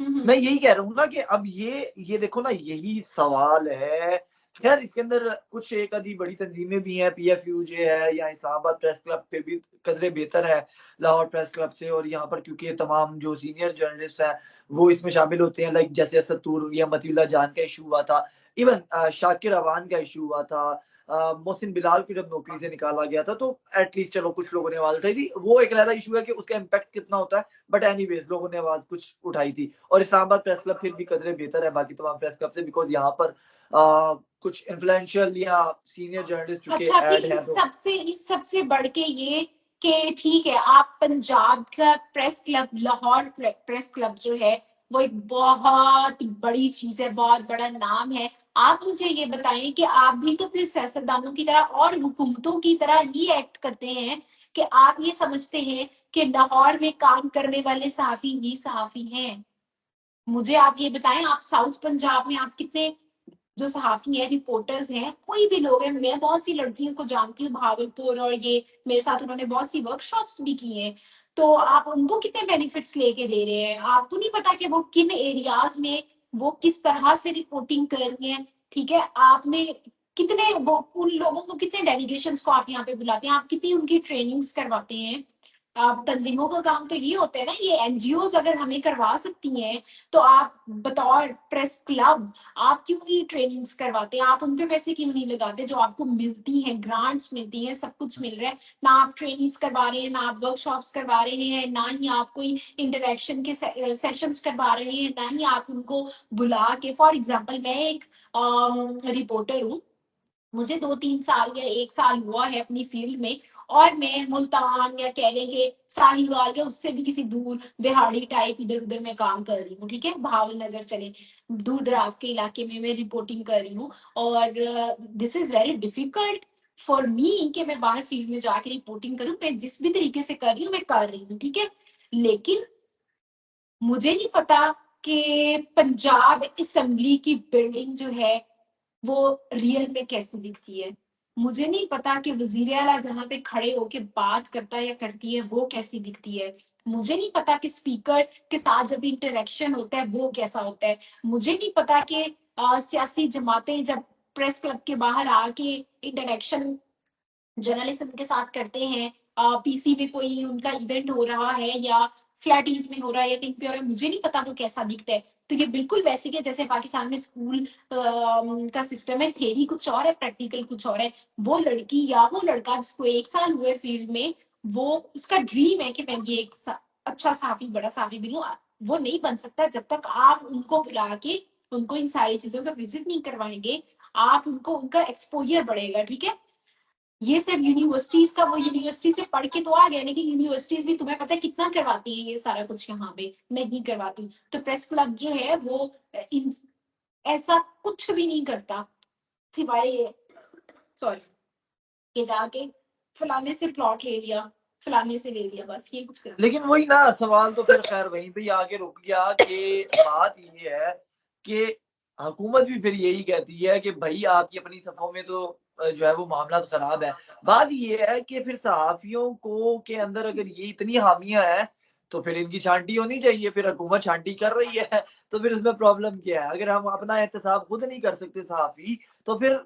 मैं यही कह रहा हूँ ना कि अब ये देखो ना, यही सवाल है। खैर इसके अंदर कुछ एक आधी बड़ी तंजीमें भी हैं, पीएफयू जो है या इस्लामाबाद प्रेस क्लब पे भी कदरे बेहतर है लाहौर प्रेस क्लब से। और यहाँ पर क्योंकि तमाम जो सीनियर जर्नलिस्ट हैं वो इसमें शामिल होते हैं, लाइक जैसे असद तूर या मतीउल्लाह जान का इशू हुआ था, इवन शाकिर अवान का इशू हुआ था, मोहसिन बिलाल को जब नौकरी से निकाला गया था, तो एटलीस्ट चलो कुछ लोगों ने आवाज उठाई थी। वो एक अलग इशू है कि उसका इम्पैक्ट कितना होता है, बट एनीवेज लोगों ने आवाज कुछ उठाई थी। और इस्लामाबाद प्रेस क्लब फिर भी कदरे बेहतर है बाकी तमाम प्रेस क्लब से, बिकॉज यहाँ पर कुछ इन्फ्लुएंशियल या सीनियर जर्नलिस्ट चुके अच्छा, फिर ऐड हैं तो। इस सबसे बढ़ के ये कि ठीक है, आप पंजाब का press club, Lahore press club जो है वो एक बहुत बड़ी चीज है, बहुत बड़ा नाम है। आप मुझे ये बताएं कि आप भी तो फिर सियासतदानों की तरह और हुकूमतों की तरह ही एक्ट करते हैं, कि आप ये समझते हैं कि लाहौर में काम करने वाले सहाफी ही सहाफी हैं। मुझे आप ये बताएं, आप साउथ पंजाब में आप कितने जो सहाफी है, रिपोर्टर्स हैं, कोई भी लोग हैं, मैं बहुत सी लड़कियों को जानती हूँ भागलपुर, और ये मेरे साथ उन्होंने बहुत सी वर्कशॉप्स भी की हैं। तो आप उनको कितने बेनिफिट्स लेके दे रहे हैं? आपको नहीं पता कि वो किन एरियाज में वो किस तरह से रिपोर्टिंग कर रही हैं। ठीक है, आपने कितने वो उन लोगों को, कितने डेलीगेशंस को आप यहाँ पे बुलाते हैं, आप कितनी उनकी ट्रेनिंग्स करवाते हैं? आप तंजीमों का काम तो ये होता है ना, ये एनजीओज अगर हमें करवा सकती हैं, तो आप बतौर प्रेस क्लब आप क्यों नहीं ट्रेनिंग्स करवाते? आप उन पे पैसे क्यों नहीं लगाते जो आपको मिलती हैं, ग्रांट्स मिलती हैं, सब कुछ मिल रहा है। ना आप ट्रेनिंग्स करवा रहे हैं, ना आप वर्कशॉप्स करवा रहे हैं, ना ही आप कोई इंटरेक्शन के सेशंस करवा रहे हैं, ना ही आप उनको बुला के, फॉर एग्जांपल मैं एक रिपोर्टर हूँ, मुझे 2-3 साल या 1 साल हुआ है अपनी फील्ड में, और मैं मुल्तान या कह लेंगे साहिवाल या उससे भी किसी दूर बिहाड़ी टाइप इधर उधर मैं काम कर रही हूँ। ठीक है, भावनगर चले, दूर दराज के इलाके में मैं रिपोर्टिंग कर रही हूँ, और this is very difficult for me कि मैं बाहर फील्ड में जाके रिपोर्टिंग करूँ। मैं जिस भी तरीके से कर रही हूँ मैं कर रही हूँ, ठीक है, लेकिन मुझे नहीं पता कि पंजाब असेंबली की बिल्डिंग जो है वो रियल में कैसी दिखती है। मुझे नहीं पता कि वजीर आला जहां पे खड़े होके बात करता है या करती है वो कैसी दिखती है। मुझे नहीं पता कि स्पीकर के साथ जब इंटरेक्शन होता है वो कैसा होता है। मुझे नहीं पता कि सियासी जमातें जब प्रेस क्लब के बाहर आके इंटरेक्शन जर्नलिज्म के साथ करते हैं, पीसी में कोई उनका इवेंट हो रहा है या फ्लैटीज में हो रहा है या कहीं पे हो रहा है, मुझे नहीं पता वो कैसा दिखता है। तो ये बिल्कुल वैसे के जैसे पाकिस्तान में स्कूल का सिस्टम है, थेरी कुछ और है, प्रैक्टिकल कुछ और है। वो लड़की या वो लड़का जिसको 1 साल हुए फील्ड में, वो उसका ड्रीम है कि मैं ये एक अच्छा साफी, बड़ा साफी बनूं, वो नहीं बन सकता जब तक आप उनको बुला के उनको इन सारी चीजों का विजिट नहीं करवाएंगे। आप उनको, उनका एक्सपोजर बढ़ेगा, ठीक है। ये सब यूनिवर्सिटीज का, वो यूनिवर्सिटी से पढ़ के तो आ गया, लेकिन यूनिवर्सिटीज भी तुम्हें पता है कितना करवाती है ये सारा कुछ, यहाँ पे नहीं करवाती। तो प्रेस क्लब जो है वो इन ऐसा कुछ भी नहीं करता, सिवाय ये, सॉरी, कि जाके फलाने से प्लॉट ले लिया, फलाने से ले लिया, बस ये कुछ कर। लेकिन वही ना सवाल तो फिर खैर वहीं पे आके रुक गया कि बात ये है कि हुकूमत भी फिर यही कहती है कि भाई आपकी अपनी सफों में तो जो है वो मामला तो खराब है। बात ये है कि फिर सहाफियों को के अंदर अगर ये इतनी हामियां है तो फिर इनकी छांटी होनी चाहिए। फिर हुकूमत छांटी कर रही है तो फिर उसमें प्रॉब्लम क्या है? अगर हम अपना एहतसाब खुद नहीं कर सकते सहाफी, तो फिर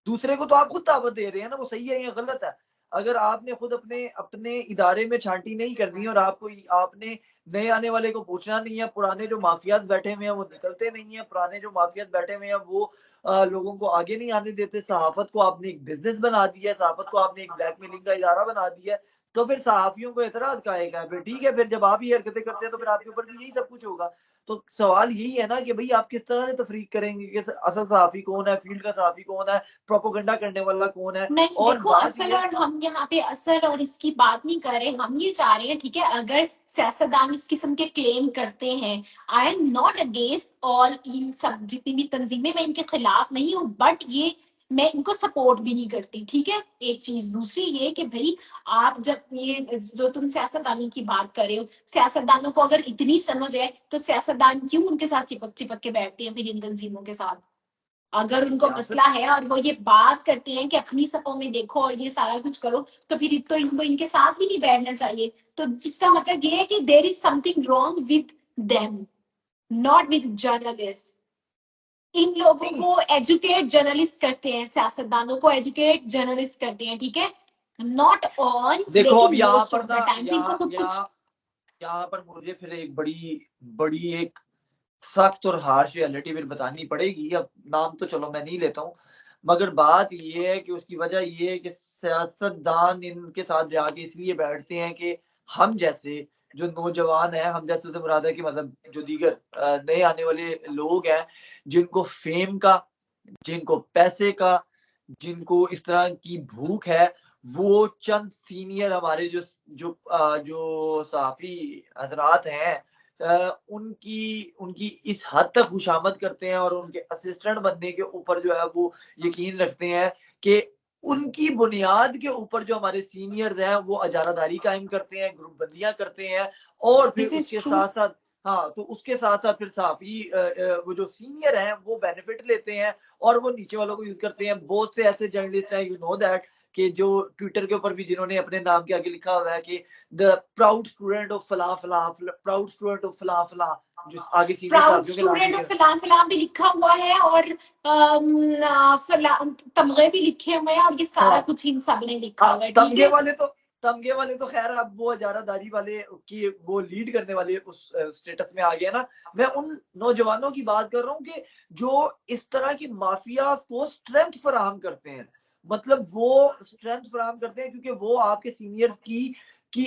दूसरे को तो आप खुद दावत दे रहे हैं ना, वो सही है या गलत है? अगर आपने खुद अपने अपने इदारे में छांटी नहीं करनी और आपको आपने नए आने वाले को पूछना नहीं है, पुराने जो माफियात बैठे हुए हैं वो निकलते नहीं है, पुराने जो माफियात बैठे हुए हैं वो लोगों को आगे नहीं आने देते, सहाफत को आपने एक बिजनेस बना दिया है, सहाफत को आपने एक ब्लैकमेलिंग का इदारा बना दिया है, तो फिर सहाफियों को एतराज काहे का है? फिर ठीक है, फिर जब आप ये हरकतें करते हैं तो फिर आपके ऊपर भी यही सब कुछ होगा। तो सवाल यही है ना कि भाई आप किस तरह से तफरीक करेंगे कि असल सहाफी कौन है, फील्ड का सहाफी कौन है, प्रोपोगंडा करने वाला कौन है? नहीं, और देखो, बात असल ये और हम यहाँ पे असल और इसकी बात नहीं कर रहे, हम ये चाह रहे हैं, ठीक है, अगर सियासतदान इस किस्म के क्लेम करते हैं, I am not against all, इन सब जितनी भी तंजीमें, मैं इनके खिलाफ नहीं हूँ, बट ये मैं इनको सपोर्ट भी नहीं करती, ठीक है। एक चीज, दूसरी ये कि भाई आप जब ये जो तुम सियासतदानों की बात कर रहे हो, सियासतदानों को अगर इतनी समझ है तो सियासतदान क्यों उनके साथ चिपक चिपक के बैठते हैं फिर इन तंजीमों के साथ? अगर उनको सियासत मसला है और वो ये बात करते हैं कि अपनी सपों में देखो और ये सारा कुछ करो, तो फिर तो इनको इनके साथ भी नहीं बैठना चाहिए। तो इसका मतलब ये है कि there is something wrong with them, not with journalist. इन लोगों नहीं, को एजुकेट जर्नलिस्ट करते हैं, सियासतदानों को एजुकेट जर्नलिस्ट करते हैं, ठीक है, नॉट ऑल, देखो अब लेकिन यहाँ मोस्ट पर ऑफ द ना टाइम्स इनको यहाँ तो कुछ। यहाँ यहाँ पर मुझे फिर एक बड़ी बड़ी एक सख्त और हार्श रियलिटी फिर बतानी पड़ेगी। अब नाम तो चलो मैं नहीं लेता हूँ, मगर बात ये है कि उसकी वजह ये है कि सियासतदान इनके साथ जाके इसलिए बैठते हैं कि हम जैसे जो नौजवान है, हम जैसे से मुराद है कि मतलब जो दीगर नए आने वाले लोग हैं, जिनको फेम का, जिनको पैसे का, जिनको इस तरह की भूख है, वो चंद सीनियर हमारे जो सहाफी हजरात हैं, उनकी उनकी इस हद तक खुशामद करते हैं और उनके असिस्टेंट बनने के ऊपर जो है वो यकीन रखते हैं कि उनकी बुनियाद के ऊपर जो हमारे सीनियर्स हैं वो अजारादारी कायम करते हैं, ग्रुप बंदियां करते हैं, और फिर दिस इज उसके ट्रू। साथ साथ हाँ, तो उसके साथ साथ फिर साफी वो जो सीनियर हैं वो बेनिफिट लेते हैं और वो नीचे वालों को यूज करते हैं। बहुत से ऐसे जर्नलिस्ट हैं, यू नो दैट, कि जो ट्विटर के ऊपर भी जिन्होंने अपने नाम के आगे लिखा हुआ है कि द प्राउड स्टूडेंट ऑफ फला फला, प्राउड स्टूडेंट ऑफ फला फला, जो आगे सीनियर प्राउड साथियों के नाम स्टूडेंट लिखे ऑफ हैं। फलां फलां भी लिखा हुआ है और तमगे भी लिखे हुए हैं और ये सारा हाँ कुछ इन सब ने लिखा हाँ, हुआ है, ठीक है। तमगे वाले तो खैर अब वो हजारादारी वाले की वो लीड करने वाले उस स्टेटस में आ गया ना। मैं उन नौजवानों की बात कर रहा हूँ कि जो इस तरह की माफिया को स्ट्रेंथ फराहम करते हैं। मतलब वो स्ट्रेंथ फराहम करते हैं क्योंकि वो आपके सीनियर्स की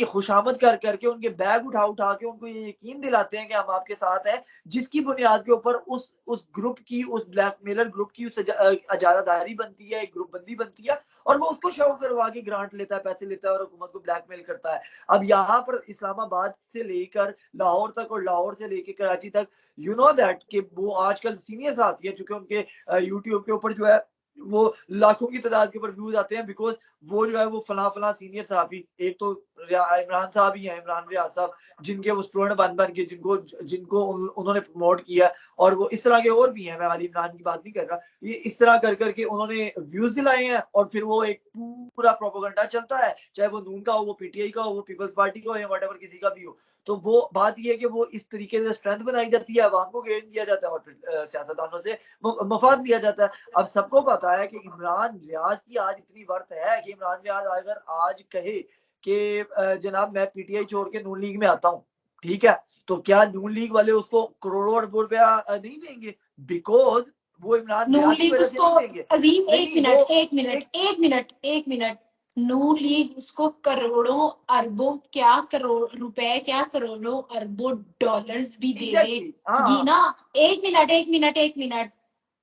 खुशामद कर करके उनके बैग उठा उठा के उनको ये यकीन दिलाते हैं कि हम आपके साथ हैं, जिसकी बुनियाद के ऊपर उस ग्रुप की, उस ब्लैकमेलर ग्रुप की उस अजारादारी बनती है, एक ग्रुप बंदी बनती है और वो उसको शो करवा के ग्रांट लेता है, पैसे लेता है और हुकूमत को ब्लैकमेल करता है। अब यहाँ पर इस्लामाबाद से लेकर लाहौर तक और लाहौर से लेकर कराची तक, यू नो दैट कि वो आजकल सीनियर साथी है, चूंकि उनके यूट्यूब के ऊपर जो है वो लाखों की तादाद के ऊपर व्यूज आते हैं, बिकॉज वो जो है वो फला फला सीनियर साहबी, एक तो इमरान साहब ही हैं, इमरान रियाज साहब, जिनके वो स्टूडेंट बन बन के जिनको जिनको उन्होंने प्रमोट किया। और वो इस तरह के और भी हैं, मैं खाली इमरान की बात नहीं कर रहा। ये इस तरह कर करके उन्होंने व्यूज दिलाए हैं और फिर वो एक पूरा प्रोपोगंडा चलता है, चाहे वो नून का हो, वो पीटीआई का हो, वो पीपल्स पार्टी का हो या व्हाटएवर किसी का भी हो। तो वो बात ये है कि वो इस तरीके से स्ट्रेंथ बनाई जाती है, अवाम को गेन किया जाता है और फिर सियासतदानों से मफाद लिया जाता है। अब सबको पता है कि इमरान रियाज की आज इतनी वर्थ है कि इमरान रियाज अगर आज कहे कि जनाब मैं पीटीआई छोड़ के नून लीग में आता हूँ, ठीक है, तो क्या नून लीग वाले उसको करोड़ों अरबों रुपया नहीं देंगे? बिकॉज वो इमरान नून रियाज की लीग वजह से उसको, नहीं देंगे। अजीम नहीं एक नहीं, मिनट वो एक मिनट एक एक मिनट एक मिनट, नून लीग उसको करोड़ों अरबों क्या, करोड़ रुपए क्या, करोड़ों अरबों डॉलर्स भी एग्जैक्टली, हाँ देगी हाँ। ना। एक मिनट एक मिनट एक मिनट,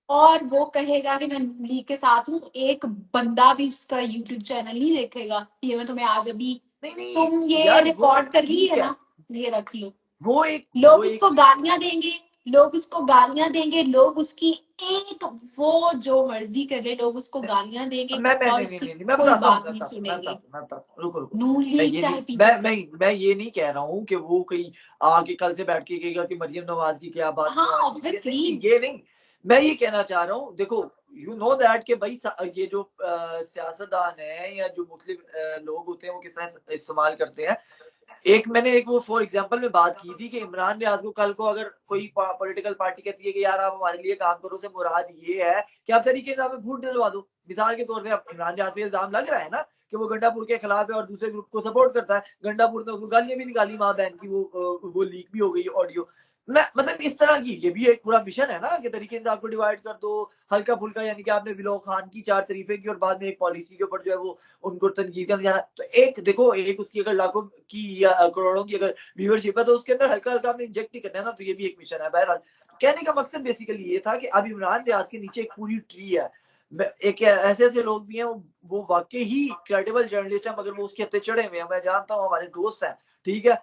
और वो कहेगा कि मैं नून लीग के साथ हूँ, एक बंदा भी उसका यूट्यूब चैनल नहीं देखेगा। ये मैं तुम्हें आज अभी, नहीं नहीं तुम ये यार, वो रिकॉर्ड कर ली है ठीक है, ना, ये रख लो। वो लोग एक उसको गालियां देंगे, लोग उसको गालियां देंगे, लोग उसकी एक, वो जो मर्जी करे, लोग उसको गालियां देंगे मैं और नहीं नहीं उसकी नहीं नहीं, मैं कोई बताता हूँ बात मैं नहीं बताता हूँ मैं सुनेंगे। बताता हूँ मैं बताता हूँ, रुको रुको। नून मैं लीग ये नहीं चाहे पीपल्स, मैं ये नहीं कह रहा हूँ कि वो कहीं आके कल से बैठ के कहेगा कि मरियम नवाज की क्या बात हाँ क्यों आज लिखी है। नहीं ऑब्वियसली। नहीं, ये नहीं। मैं ये कहना चाह रहा हूँ, देखो, यू नो दैट कि भाई ये जो सियासतदान है या जो मुस्लिम लोग होते हैं वो कितना इस्तेमाल करते हैं। एक वो फॉर एग्जांपल में बात की थी कि इमरान रियाज को कल को अगर कोई पॉलिटिकल पार्टी कहती है कि यार आप हमारे लिए काम करो, से मुराद ये है कि आप तरीके से हमें वोट दिलवा दो। मिसाल के तौर पे अब इमरान रियाज पे इल्जाम लग रहा है ना कि वो गंडापुर के खिलाफ है और दूसरे ग्रुप को सपोर्ट करता है। गंडापुर ने उसको गालियां भी निकाली, माँ बहन की, वो लीक भी हो गई ऑडियो। मैं मतलब इस तरह की ये भी एक पूरा मिशन है ना कि तरीके से आपको डिवाइड कर दो हल्का फुल्का, यानी कि आपने विलोक खान की चार तारीफें की और बाद में एक पॉलिसी के ऊपर जो है वो उनको तनकीद करने जाना। तो एक देखो, एक उसकी अगर लाखों की या करोड़ों की अगर व्यूअरशिप है तो उसके अंदर हल्का हल्का आपने इंजेक्ट ही करना है ना। तो ये भी एक मिशन है। बहरहाल कहने का मकसद बेसिकली ये था कि अब इमरान रियाज के नीचे एक पूरी ट्री है। एक ऐसे ऐसे लोग भी हैं, वो वाकई ही क्रेडिबल जर्नलिस्ट है, मगर वो उसके हत्थे चढ़े हुए हैं। मैं जानता हूँ, हमारे दोस्त हैं, ठीक है,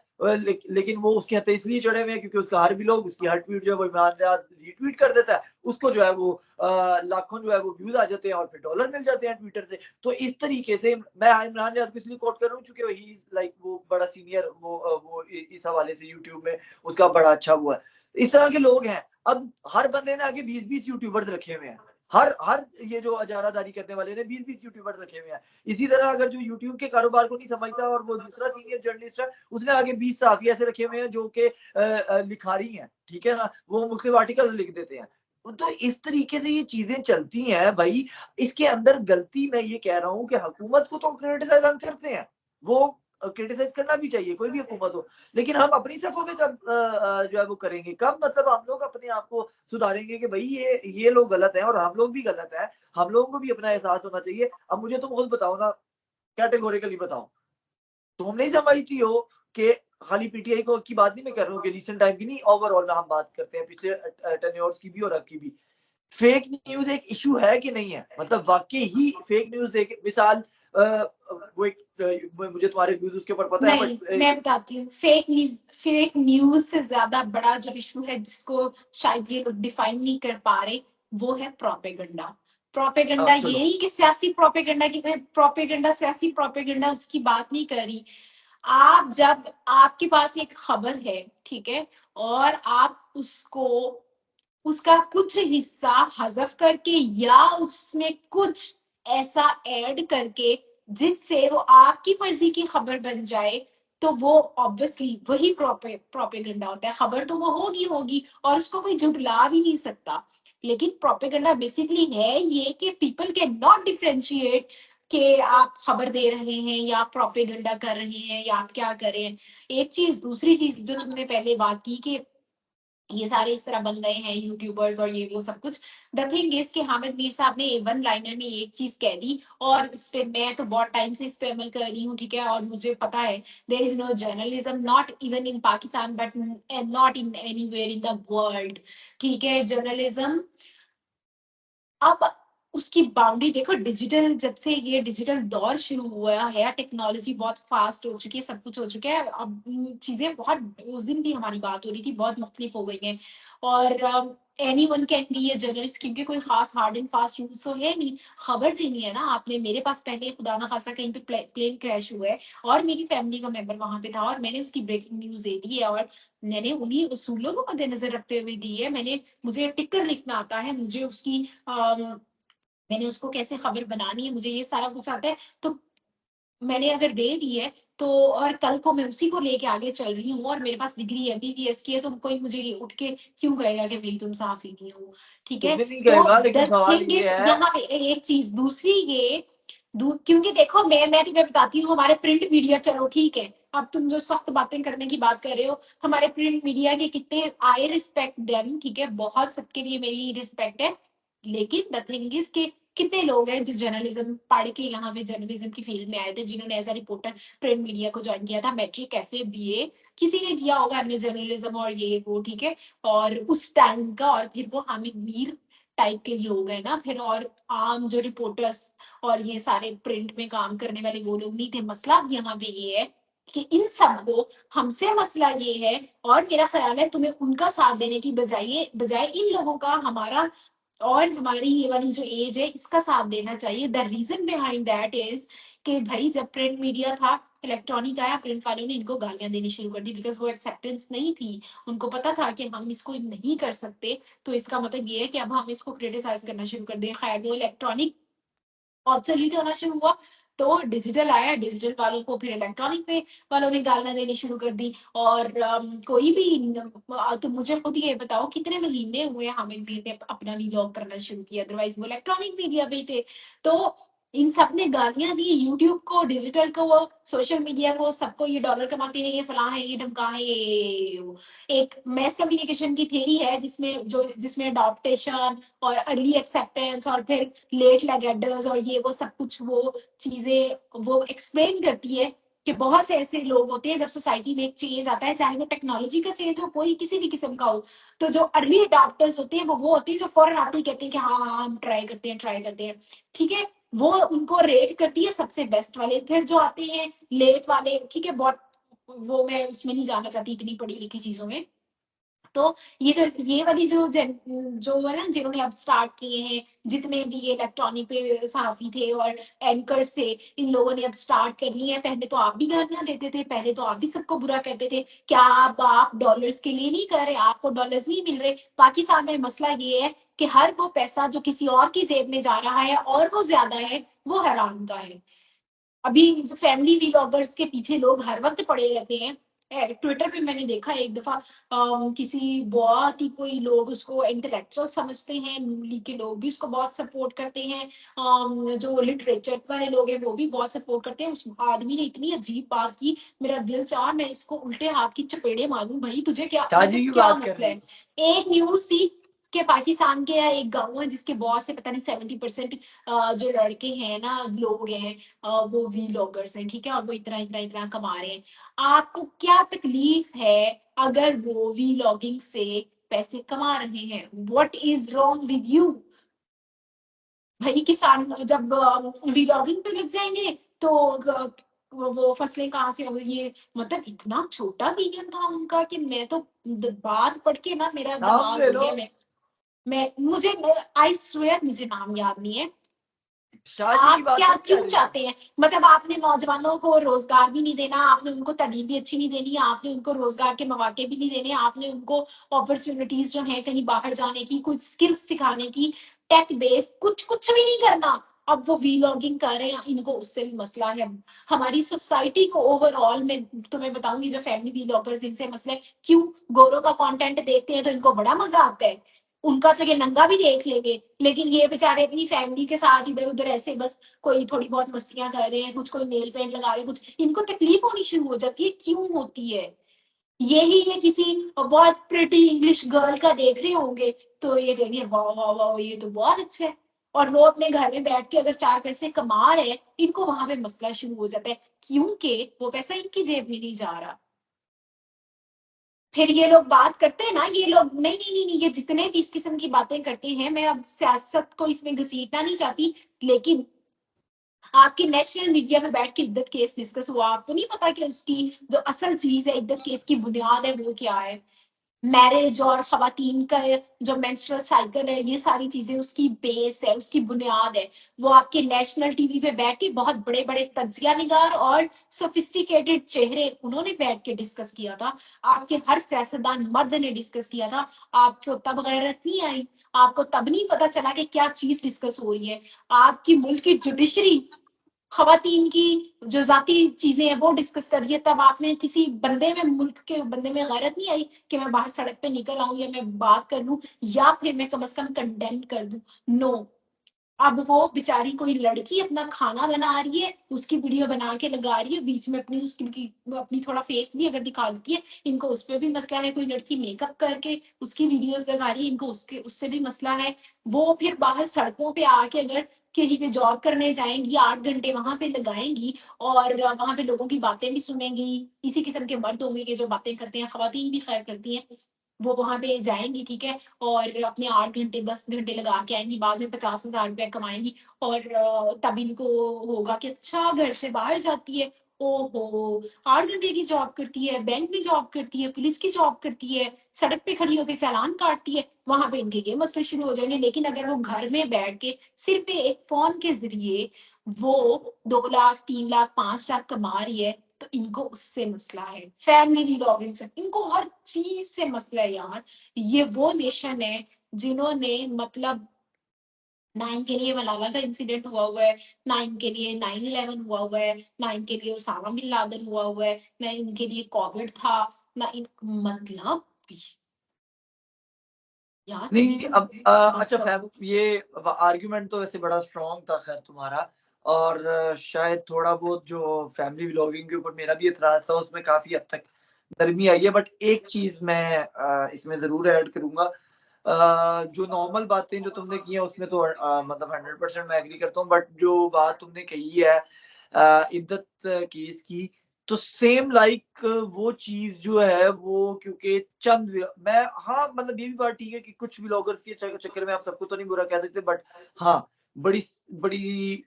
लेकिन वो उसके हत्थे इसलिए चढ़े हुए हैं क्योंकि उसका हर भी लोग उसकी हर ट्वीट जो है वो इमरान रियाज रीट्वीट कर देता है, उसको जो है वो लाखों जो है वो व्यूज आ जाते हैं और फिर डॉलर मिल जाते हैं ट्विटर से। तो इस तरीके से मैं इमरान रियाज को इसलिए कोट कर रहा हूँ चूंकि ही इज लाइक वो बड़ा सीनियर, वो इस हवाले से यूट्यूब में उसका बड़ा अच्छा हुआ है। इस तरह के लोग हैं। अब हर बंदे ने आगे 20-20 यूट्यूबर्स रखे हुए हैं। हर हर ये जो अजारादारी करने वाले ने 20-20 यूट्यूबर्स रखे हुए हैं। इसी तरह अगर जो यूट्यूब के कारोबार को नहीं समझता और वो दूसरा सीनियर जर्नलिस्ट है, उसने आगे 20 साफी ऐसे रखे हुए हैं जो कि लिखारी हैं, ठीक है ना, वो मुख्तलिफ आर्टिकल लिख देते हैं। तो इस तरीके से ये चीजें चलती हैं भाई। इसके अंदर गलती मैं ये कह रहा हूँ कि हुकूमत को तो क्रिटिसाइज हम करते हैं, वो क्रिटिसाइज करना भी चाहिए, कोई भी हुकूमत हो, लेकिन हम अपनी सफों में कब जो है वो करेंगे, कब मतलब हम लोग अपने आप को सुधारेंगे कि भाई ये लोग गलत है और हम लोग भी गलत है। हम लोगों को भी अपना एहसास होना चाहिए। अब मुझे तुम खुद बताओ ना, कैटेगोरिकली बताओ, तुम नहीं समझती हो कि खाली पीटीआई को की बात नहीं मैं कर रहा हूँ कि रिसेंट टाइम की नहीं, ओवरऑल हम बात करते हैं पिछले 10 की भी और अब की भी, फेक न्यूज एक इशू है कि नहीं है? मतलब वाकई ही फेक न्यूज एक मिसाल, वो एक मुझे तुम्हारे व्यूज उसके ऊपर पता है नहीं बट मैं बताती हूँ, फेक न्यूज से ज्यादा बड़ा जो इशू है जिसको शायद ये लोग डिफाइन नहीं कर पा रहे, वो है प्रोपेगेंडा। प्रोपेगेंडा ये चलो। नहीं कि सियासी प्रोपेगेंडा की, मैं प्रोपेगेंडा सियासी प्रोपेगेंडा उसकी बात नहीं कर रही। आप जब आपके पास एक खबर है, ठीक है, और आप उसको उसका कुछ हिस्सा हज़फ करके या उसमें कुछ ऐसा ऐड करके जिससे वो आपकी मर्जी की खबर बन जाए, तो वो ऑब्वियसली वही प्रोपेगेंडा होता है। खबर तो वो होगी होगी और उसको कोई झुठला भी नहीं सकता। लेकिन प्रोपेगेंडा बेसिकली है ये कि पीपल कैन नॉट डिफरेंशिएट कि आप खबर दे रहे हैं या आप प्रोपेगेंडा कर रहे हैं या आप क्या कर रहे हैं। एक चीज, दूसरी चीज जो तुमने पहले बात की कि ये सारे इस तरह बन गए हैं यूट्यूबर्स और ये वो सब कुछ। द थिंग इज कि हामिद मीर साहब ने वन लाइनर में एक चीज कह दी और इस पे मैं तो बहुत टाइम से इस पे अमल कर रही हूँ, ठीक है, और मुझे पता है there is no journalism not even in Pakistan but not in anywhere in the world, ठीक है। जर्नलिज्म अब उसकी बाउंड्री देखो, डिजिटल जब से ये डिजिटल दौर शुरू हुआ है, टेक्नोलॉजी बहुत फास्ट हो चुकी है, सब कुछ हो चुका है, अब चीजें बहुत, उस दिन भी हमारी बात हो रही थी, बहुत मुख्तलिफ हो गई हैं। और any one can be a journalist, क्योंकि कोई खास हार्ड एंड फास्ट रूल्स तो है नहीं। खबर देनी है ना आपने, मेरे पास पहले खुदा ना खासा कहीं पे प्लेन क्रैश हुआ है और मेरी फैमिली का मेंबर वहां पे था और मैंने उसकी ब्रेकिंग न्यूज दे दी है और मैंने उन्हीं उसूलों को मद्देनजर रखते हुए दी है। मुझे टिकर लिखना आता है, मुझे उसकी मैंने उसको कैसे खबर बनानी है, मुझे ये सारा कुछ आता है। तो मैंने अगर दे दी है तो, और कल को मैं उसी को लेके आगे चल रही हूँ और मेरे पास डिग्री एमबीबीएस की है, तो कोई मुझे उठ के क्यों कहेगा कि भाई तुम साफ ही नहीं हो, ठीक कुछ है। भी नहीं तो कहेगा, लेकिन द सवाल थिंग ये इज है। यहाँ पे एक चीज, दूसरी ये क्योंकि देखो मैं तुम्हें बताती हूँ, हमारे प्रिंट मीडिया, चलो ठीक है, अब तुम जो सख्त बातें करने की बात कर रहे हो, हमारे प्रिंट मीडिया के कितने, आई रिस्पेक्ट देम, ठीक है, बहुत सबके लिए मेरी रिस्पेक्ट है। लेकिन द थिंग इज के कितने लोग हैं जो जर्नलिज्म पढ़ के यहाँ पे जर्नलिज्म की फील्ड में आए थे, जिन्होंने as a reporter print media को ज्वाइन किया था, मैट्रिक, कैफे, बीए, किसी ने किया होगा हमने जर्नलिज्म और ये वो, ठीक है। और उस टाइम का, और फिर वो हामिद मीर टाइप के लोग हैं ना, फिर और आम जो रिपोर्टर्स और ये सारे प्रिंट में काम करने वाले वो लोग नहीं थे। मसला यहाँ पे ये है कि इन सबको, हमसे मसला ये है, और मेरा ख्याल है तुम्हें उनका साथ देने की बजाय बजाय इन लोगों का हमारा और हमारी ये वाली जो एज है इसका साथ देना चाहिए। The reason behind that is कि भाई जब प्रिंट मीडिया था, इलेक्ट्रॉनिक आया, प्रिंट वालों ने इनको गालियां देनी शुरू कर दी, बिकॉज वो एक्सेप्टेंस नहीं थी। उनको पता था कि हम इसको नहीं कर सकते, तो इसका मतलब ये है कि अब हम इसको क्रिटिसाइज करना शुरू कर दें। खैर, वो इलेक्ट्रॉनिक ऑब्सोलीट होना शुरू हुआ, तो डिजिटल आया, डिजिटल वालों को फिर इलेक्ट्रॉनिक पे वालों ने गालियां देनी शुरू कर दी। और कोई भी तो मुझे खुद ये बताओ कितने महीने हुए हमें ने अपना व्लॉग करना शुरू किया, अदरवाइज वो इलेक्ट्रॉनिक मीडिया पे थे। तो इन सब ने गालियां दी यूट्यूब को, डिजिटल को, वो सोशल मीडिया को, सबको, ये डॉलर कमाते हैं, ये फलां है, ये ढमका है, ये एक मैस कम्युनिकेशन की थ्योरी है जिसमें अडॉप्टेशन और अर्ली एक्सेप्टेंस और फिर लेट लगेडर्स और ये वो सब कुछ, वो चीजें वो एक्सप्लेन करती है कि बहुत से ऐसे लोग होते हैं जब सोसाइटी में एक चेंज आता है, चाहे वो टेक्नोलॉजी का चेंज हो, कोई किसी भी किस्म का हो, तो जो अर्ली अडॉप्टर्स होते हैं वो होते हैं जो फौरन आते ही कहते हैं कि हाँ हाँ हम ट्राई करते हैं, ठीक है। वो उनको रेट करती है सबसे बेस्ट वाले, फिर जो आते हैं लेट वाले, ठीक है, बहुत, वो मैं उसमें नहीं जाना चाहती इतनी पढ़ी लिखी चीजों में। तो ये वाली जो है ना, जिन्होंने अब स्टार्ट किए हैं, जितने भी ये इलेक्ट्रॉनिक पे सहाफी थे और एंकर्स थे, इन लोगों ने अब स्टार्ट कर ली है। पहले तो आप भी गालियां देते थे, पहले तो आप भी सबको बुरा कहते थे, क्या आप डॉलर्स के लिए नहीं कर रहे, आपको डॉलर्स नहीं मिल रहे। पाकिस्तान में मसला ये है कि हर वो पैसा जो किसी और की जेब में जा रहा है और वो ज्यादा है, वो हराम का है। अभी जो फैमिली व्लॉगर्स के पीछे लोग हर वक्त पड़े रहते हैं। ट्विटर पे मैंने देखा एक दफा, किसी बहुत ही कोई लोग उसको इंटेलेक्चुअल समझते हैं, नूली के लोग भी उसको बहुत सपोर्ट करते हैं, जो लिटरेचर वाले लोग हैं वो भी बहुत सपोर्ट करते हैं। उस आदमी ने इतनी अजीब बात की, मेरा दिल चाहा मैं इसको उल्टे हाथ की चपेड़े मारूं, भाई तुझे क्या ताजी मतलब की क्या बात कर मसला रही है। है। एक न्यूज थी कि पाकिस्तान के एक गाँव है जिसके बहुत से पता नहीं 70% जो लड़के हैं ना, लोग हैं, वो वीलॉगर्स हैं, ठीक है, और वो इतना इतना इतना कमा रहे हैं। आपको क्या तकलीफ है अगर वो वीलॉगिंग से पैसे कमा रहे हैं? What is wrong with you? भाई किसान जब वीलॉगिंग पे लग जाएंगे तो वो फसलें कहाँ से होंगी? ये मतलब इतना छोटा विजन था उनका कि मैं तो बात पढ़ के ना मेरा नाम दिमाग ले हो लो। गया। मैं मुझे आई स्वेयर मुझे नाम याद नहीं है। शादी की आप बात क्या नहीं आ क्यों रही। चाहते हैं? मतलब आपने नौजवानों को रोजगार भी नहीं देना, आपने उनको तालीम भी अच्छी नहीं देनी, आपने उनको रोजगार के मौके भी नहीं देने, आपने उनको अपॉर्चुनिटीज जो है कहीं बाहर जाने की, कुछ स्किल्स सिखाने की, टेक बेस कुछ कुछ भी नहीं करना। अब वो वीलॉगिंग कर रहे हैं, इनको उससे भी मसला है। हमारी सोसाइटी को ओवरऑल मैं तुम्हें बताऊंगी, जो फैमिली वीलॉगर्स, इनसे मसला है। क्यों? गोरों का कंटेंट देखते हैं तो इनको बड़ा मजा आता है। उनका तो ये नंगा भी देख लेंगे, लेकिन ये बेचारे अपनी फैमिली के साथ इधर उधर ऐसे बस कोई थोड़ी बहुत मस्तियां कर रहे हैं, कुछ कोई नेल पेंट लगा रहे हैं, कुछ इनको तकलीफ होनी शुरू हो जाती है। क्यों होती है? यही ये किसी बहुत प्रिटी इंग्लिश गर्ल का देख रहे होंगे तो ये कहेंगे वाह वाह वाह, ये तो बहुत अच्छा है। और वो अपने घर में बैठ के अगर चार पैसे कमा रहे हैं, इनको वहां पे मसला शुरू हो जाता है, क्योंकि वो पैसा इनकी जेब में नहीं जा रहा। फिर ये लोग बात करते हैं ना, ये लोग नहीं नहीं नहीं नहीं, ये जितने भी इस किस्म की बातें करते हैं, मैं अब सियासत को इसमें घसीटना नहीं चाहती, लेकिन आपकी नेशनल मीडिया में बैठ के इद्दत केस डिस्कस हुआ, आपको नहीं पता कि उसकी जो असल चीज है, इद्दत केस की बुनियाद है, वो क्या है? मैरिज और खवातीन का जो मेंस्ट्रुअल साइकिल है, ये सारी चीजें उसकी बेस है, उसकी बुनियाद है। वो आपके नेशनल टीवी पे बैठ के बहुत बड़े बड़े तज्जिया निगार और सोफिस्टिकेटेड चेहरे उन्होंने बैठ के डिस्कस किया था। आपके हर सियासतदान मर्द ने डिस्कस किया था। आपको तब गैरत नहीं आई, आपको तब नहीं पता चला कि क्या चीज डिस्कस हो रही है। आपकी मुल्क की जुडिशरी खवातीन की जो जाती चीजें हैं वो डिस्कस कर रही है, तब आप में किसी बंदे में, मुल्क के बंदे में गैरत नहीं आई कि मैं बाहर सड़क पे निकल आऊं या मैं बात कर लूं, या फिर मैं कम से कम कंडेम कर दूं? नो। अब वो बेचारी कोई लड़की अपना खाना बना रही है, उसकी वीडियो बना के लगा रही है, बीच में अपनी उसकी अपनी थोड़ा फेस भी अगर दिखा देती है, इनको उस पर भी मसला है। कोई लड़की मेकअप करके उसकी वीडियोस लगा रही है, इनको उसके उससे भी मसला है। वो फिर बाहर सड़कों पे आके अगर कहीं पे जॉब करने जाएंगी, 8 घंटे वहां पे लगाएंगी और वहां पे लोगों की बातें भी सुनेंगी। इसी किस्म के मर्द होंगे कि जो बातें करते हैं, खवातीन भी खैर करती हैं, वो वहां पे जाएंगी, ठीक है, और अपने 8 घंटे 10 घंटे लगा के आएंगी, बाद में 50,000 रुपया कमाएंगी। और तब इनको होगा कि अच्छा, घर से बाहर जाती है, ओहो, 8 घंटे की जॉब करती है, बैंक में जॉब करती है, पुलिस की जॉब करती है, सड़क पे खड़ी होकर चालान काटती है, वहां पे इनके ये मसले शुरू हो जाएंगे। लेकिन अगर वो घर में बैठ के सिर्फ एक फोन के जरिए वो 2 लाख 3 लाख 5 लाख कमा रही है, तो इनको उससे मसला है। फैमिली लॉगिंग से इनको हर चीज से मसला है यार। ये वो नेशन है जिन्होंने मतलब 9 के लिए मलाला का इंसिडेंट हुआ है, 9 के लिए 9/11 हुआ है, 9 के लिए उसामा बिन लादेन हुआ है, 9 के लिए कोविड था, ना इन मतलब यार कभी नहीं तो अब बस अच्छा करो। फैम, ये आर्ग्यूमेंट तो वैसे बड़ा स्ट्रांग था खैर तुम्हारा। और शायद थोड़ा बहुत जो फैमिली व्लॉगिंग के ऊपर मेरा भी एतराज था, उसमें काफी हद तक नरमी आई है। बट एक चीज मैं इसमें जरूर ऐड करूंगा। जो नॉर्मल बातें जो तुमने की हैं उसमें तो मतलब 100% मैं एग्री करता हूँ। बट जो बात तुमने कही है इद्दत केस की, तो सेम लाइक वो चीज जो है वो, क्योंकि मैं, हाँ मतलब ये भी बात ठीक है कि कुछ व्लॉगर्स के चक्कर में आप सबको तो नहीं बुरा कह सकते। बट हाँ, बड़ी बड़ी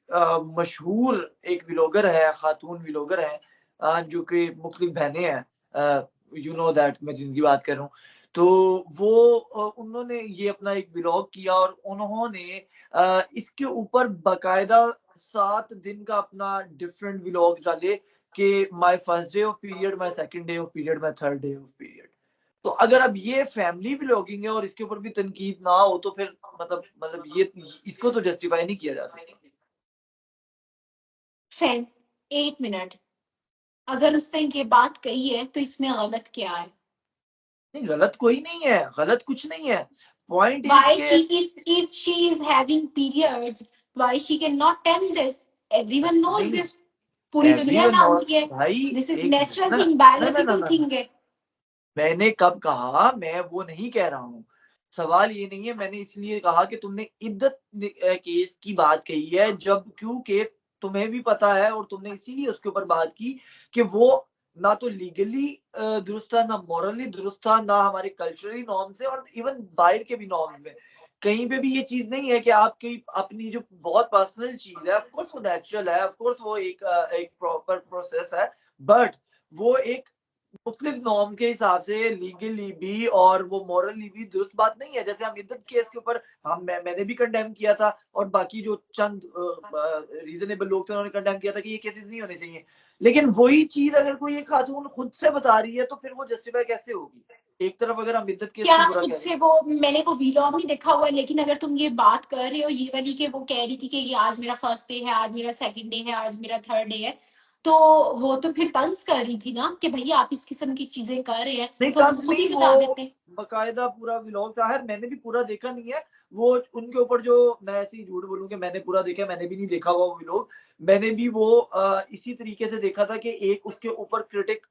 मशहूर एक व्लॉगर है, खातून व्लॉगर है, जो कि मुख्तलिफ बहनें हैं, यू नो दैट मैं जिनकी बात कर रहा हूँ। तो वो उन्होंने ये अपना एक व्लॉग किया और उन्होंने इसके ऊपर बाकायदा 7 दिन का अपना डिफरेंट व्लॉग डाले कि my first day of period, my second day of period, my third day of period. तो अगर अब ये फैमिली व्लॉगिंग है और इसके ऊपर भी तनकीद ना हो, तो फिर मतलब ये इसको तो जस्टिफाई नहीं किया जा सकता। फैन, 1 मिनट, अगर उसने ये बात कही है तो इसमें गलत क्या है? नहीं, गलत कोई नहीं है, गलत कुछ नहीं है। पॉइंट इज Why के she, if she is having periods, why she cannot tell this? Everyone knows नहीं, this. पूरी दुनिया एवरीवन नॉट जानती है। भाई। This is एक मिनट natural ना thing, ना ना ना biological ना ना thing है। मैंने कब कहा? मैं वो नहीं कह रहा हूँ। सवाल ये नहीं है। मैंने इसलिए कहा कि तुमने इद्दत केस की बात कही है, जब क्योंकि तुम्हें भी पता है और तुमने इसीलिए उसके ऊपर बात की कि वो ना तो लीगली दुरुस्त था, ना मॉरली दुरुस्त था, ना हमारे कल्चरली नॉर्म से और इवन बाहर के भी नॉर्म में कहीं पे भी ये चीज नहीं है कि आपकी अपनी जो बहुत पर्सनल चीज है, ऑफ कोर्स वो नेचुरल है, ऑफ कोर्स वो एक एक प्रॉपर प्रोसेस है। बट वो एक मुख्तलिफ नॉर्म्स के हिसाब से लीगली भी और वो मॉरली भी दुरुस्त बात नहीं है। जैसे हम इद्दत केस के ऊपर मैंने भी कंडेम किया था और बाकी जो चंद रीजनेबल लोग थे उन्होंने कंडेम किया था कि ये केसेस नहीं होने चाहिए। लेकिन वही चीज अगर कोई एक खातून खुद से बता रही है तो फिर वो जस्टिफाई कैसे होगी? एक तरफ अगर हम इद्दत केस क्या को बुरा खुद कह रहे से हैं। वो, मैंने वो वीलॉग नहीं देखा हुआ है, लेकिन अगर तुम ये बात कर रहे हो ये वाली के वो कह रही थी कि ये आज मेरा फर्स्ट डे है, आज मेरा सेकंड डे है, आज मेरा थर्ड डे है, तो वो तो फिर तंज कर रही थी ना कि भैया आप इस किस्म की चीजें कर रहे हैं नहीं तो हम तंज खुद ही नहीं, बता वो देते। बकायदा पूरा व्लॉग था। है मैंने भी पूरा देखा नहीं है वो उनके ऊपर जो, मैं ऐसे ही झूठ बोलूं कि मैंने पूरा देखा, मैंने भी नहीं देखा हुआ वो व्लॉग। मैंने भी वो इसी तरीके से देखा था कि एक उसके ऊपर क्रिटिक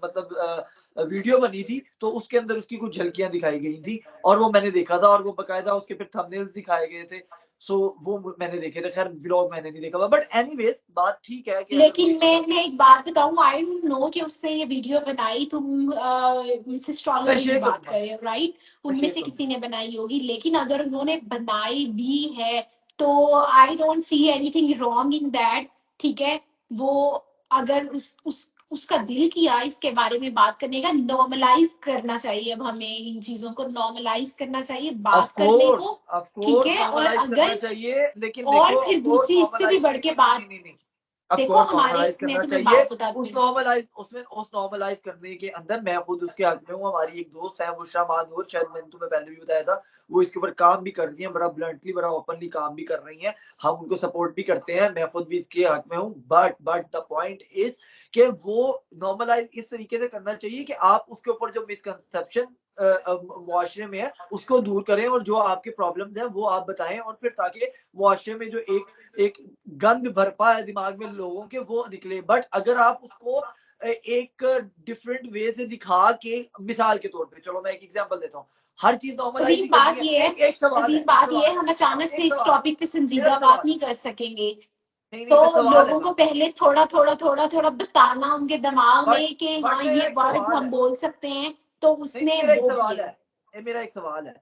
मतलब वीडियो बनी थी तो उसके अंदर उसकी कुछ झलकियां दिखाई गई थी और वो मैंने देखा था और वो बकायदा उसके फिर थंबनेल्स दिखाए गए थे। सो वो मैंने देखे थे। खैर व्लॉग मैंने नहीं देखा हुआ, बट एनीवेज बात ठीक है कि अगर वो लेकिन इस तरह। मैं एक बात बताऊं, आई डोंट नो कि उसने ये वीडियो बनाई, तुम मैं सिस्ट्रोलॉजी की शेयर बात करूंगा, कर रहे हो राइट, मैं उनमें शेयर से किसी करूंगा। ने बनाई होगी, लेकिन अगर उन्होंने बनाई भी है तो I don't see anything wrong in that. ठीक है, वो अगर उस उसका दिल किया इसके बारे में बात करने का, नॉर्मलाइज करना चाहिए। अब हमें इन चीजों को नॉर्मलाइज करना चाहिए, ऑफ बात करने कोर्स, को। ऑफ ठीक कोर्स है, और नॉर्मलाइज करना अगर, चाहिए, लेकिन और देखो ऑफ फिर कोर्स दूसरी इससे भी नॉर्मलाइज, बढ़ नहीं के नहीं नहीं नहीं बात, नहीं नहीं, ऑफ देखो कोर्स हमारे, नॉर्मलाइज मैं करना तुम्हें चाहिए। बात बताती उस हूँ। नॉर्मलाइज उसमें उस नॉर्मलाइज करने के अंदर मैं खुद उसके हक में हूँ। हमारी एक दोस्त है बुशरा मानूर, शायद मैंने तुम्हें पहले भी बताया था, वो इसके ऊपर काम भी कर रही है, बड़ा ब्लंटली बड़ा ओपनली काम भी कर रही है। हम उनको सपोर्ट भी करते हैं, मैं खुद भी इसके हक में हूँ। बट द पॉइंट इज कि वो नॉर्मलाइज इस तरीके से करना चाहिए कि आप उसके ऊपर जो मिसकंसेप्शन मुआशरे में है उसको दूर करें और जो आपके प्रॉब्लम्स हैं वो आप बताएं, और फिर ताकि मुआशरे में जो एक गंद भरपा है दिमाग में लोगों के वो निकले। बट अगर आप उसको एक डिफरेंट वे से दिखा के, मिसाल के तौर पे चलो मैं एक एग्जांपल देता हूँ, हर चीज नॉर्मलाइज अजीब ही करनी बात है। ये है, एक सवाल है, अजीब एक बात ये सवाल है, है, हम अचानक से एक इस सवाल है, टॉपिक पे मेरा संजीदा बात सवाल है। नहीं कर सकेंगे। नहीं नहीं, तो मैं सवाल है लोगों ना। को पहले थोड़ा थोड़ा थोड़ा थोड़ा बताना उनके दिमाग बट में कि बट हाँ मेरा ये एक वर्ड्स सवाल हम है। बोल सकते हैं, तो नहीं नहीं, उसने मेरा एक वो सवाल किया। है, ये मेरा एक सवाल है।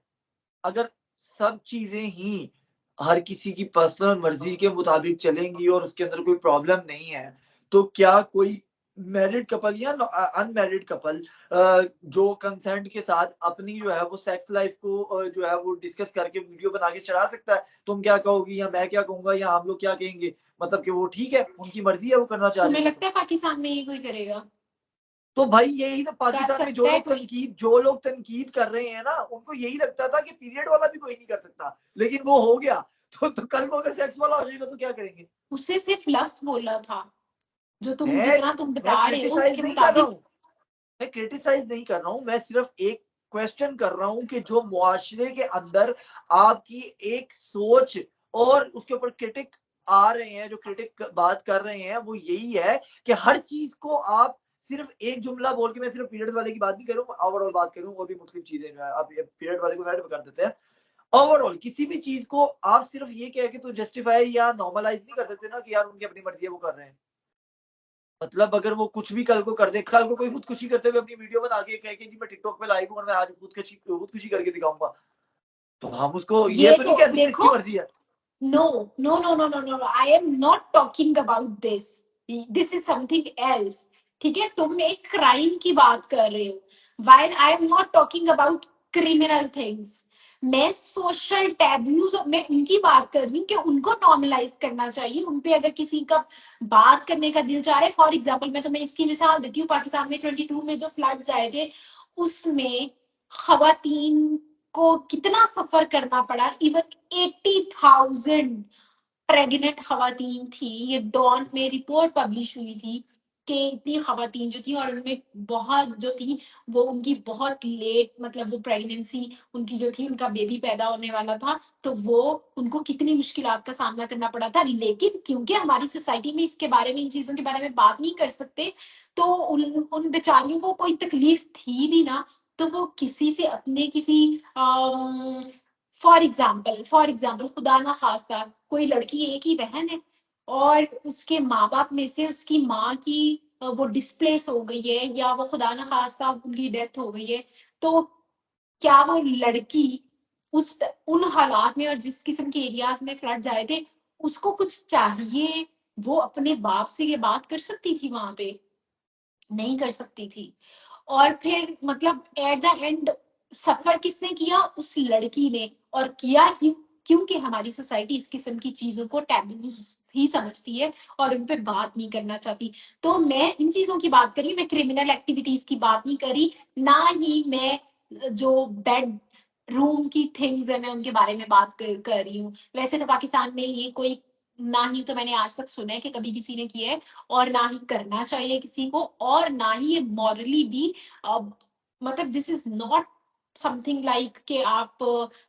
अगर सब चीजें ही हर किसी की पर्सनल मर्जी के मुताबिक चलेंगी और उसके अंदर कोई प्रॉब्लम नहीं है, तो क्या कोई मैरिड कपल या अनमैरिड कपल जो कंसेंट के साथ अपनी जो है वो सेक्स लाइफ को जो है वो डिस्कस करके वीडियो बना के चढ़ा सकता है? तुम क्या कहोगी या मैं क्या कहूंगा या हम लोग क्या कहेंगे? मतलब कि वो ठीक है, उनकी मर्जी है, वो करना चाह रहे तुम्हें हैं तो। लगता है पाकिस्तान में ये कोई करेगा? तो भाई यही तो कर पाकिस्तान में सकता है कोई? जो लोग तनकीद कर रहे हैं ना, उनको यही लगता था कि पीरियड वाला भी कोई नहीं कर सकता, लेकिन वो हो गया। तो कल को अगर सेक्स वाला हो जाएगा तो क्या करेंगे? उससे सिर्फ लफ्ज बोला था, जो तुम मैं जितना तुम मैं बता रहे हो क्रिटिसाइज उसके नहीं कर रहा मुताबिक। हूँ, मैं क्रिटिसाइज नहीं कर रहा हूँ, मैं सिर्फ एक क्वेश्चन कर रहा हूँ कि जो मुआशरे के अंदर आपकी एक सोच और उसके ऊपर क्रिटिक आ रहे हैं, जो क्रिटिक बात कर रहे हैं वो यही है कि हर चीज को आप सिर्फ एक जुमला बोल के, मैं सिर्फ पीरियड वाले की बात नहीं करूँ, ओवरऑल बात करूँ, और भी मुख्तलिफ चीजें जो है आप पीरियड वाले को साइड में कर देते हैं। ओवरऑल किसी भी चीज को आप सिर्फ ये कह के तो जस्टिफाई या नॉर्मलाइज नहीं कर सकते ना कि यार उनकी अपनी मर्जी है वो कर रहे हैं। मतलब अगर वो कुछ भी कल को कर दे, कल को कोई खुदकुशी करते हुए अपनी वीडियो बना के कहे कि जी मैं टिकटॉक पे लाइव हूँ और मैं आज खुदकुशी करके दिखाऊंगा, तो हम उसको ये ये तो नहीं तो कह सकते इसकी देखो, मर्जी है। No no no no no no, I am not talking about this, this is something else. ठीक है, तुम एक क्राइम की बात कर रहे हो, while I am not talking about criminal things. मैं सोशल टैबूज में उनकी बात कर रही हूँ कि उनको नॉर्मलाइज करना चाहिए, उनपे अगर किसी का बात करने का दिल चाह रहा है। फॉर एग्जाम्पल मैं तुम्हें इसकी मिसाल देती हूँ, पाकिस्तान में 22 में जो फ्लड्स आए थे उसमें खवातीन को कितना सफर करना पड़ा। इवन 80,000 प्रेग्नेंट खवातीन थी, ये डॉन में रिपोर्ट पब्लिश हुई थी कि इतनी खवातीन जो थी, और उनमें बहुत जो थी वो उनकी बहुत लेट, मतलब वो प्रेगनेंसी उनकी जो थी, उनका बेबी पैदा होने वाला था, तो वो उनको कितनी मुश्किलात का सामना करना पड़ा था। लेकिन क्योंकि हमारी सोसाइटी में इसके बारे में, इन चीजों के बारे में बात नहीं कर सकते, तो उन बेचारियों को कोई तकलीफ थी भी ना, तो वो किसी से अपने किसी, फॉर एग्जाम्पल खुदा ना खास्ता कोई लड़की एक ही बहन है और उसके माँ बाप में से उसकी माँ की वो डिस्प्लेस हो गई है, या वो खुदा ना खास्ता उनकी डेथ हो गई है, तो क्या वो लड़की उस उन हालात में और जिस किस्म के एरियाज में फ्लड आए थे, उसको कुछ चाहिए, वो अपने बाप से ये बात कर सकती थी वहां पे? नहीं कर सकती थी। और फिर मतलब एट द एंड सफर किसने किया? उस लड़की ने। और किया क्यों? क्योंकि हमारी सोसाइटी इस किस्म की चीजों को टैबू ही समझती है और उन पे बात नहीं करना चाहती। तो मैं इन चीजों की बात करी, मैं क्रिमिनल एक्टिविटीज की बात नहीं करी, ना ही मैं जो बेड रूम की थिंग्स है मैं उनके बारे में बात कर रही हूँ। वैसे तो पाकिस्तान में ये कोई, ना ही तो मैंने आज तक सुना है कि कभी किसी ने किया है, और ना ही करना चाहिए किसी को, और ना ही ये मॉरली भी मतलब this is not something like कि आप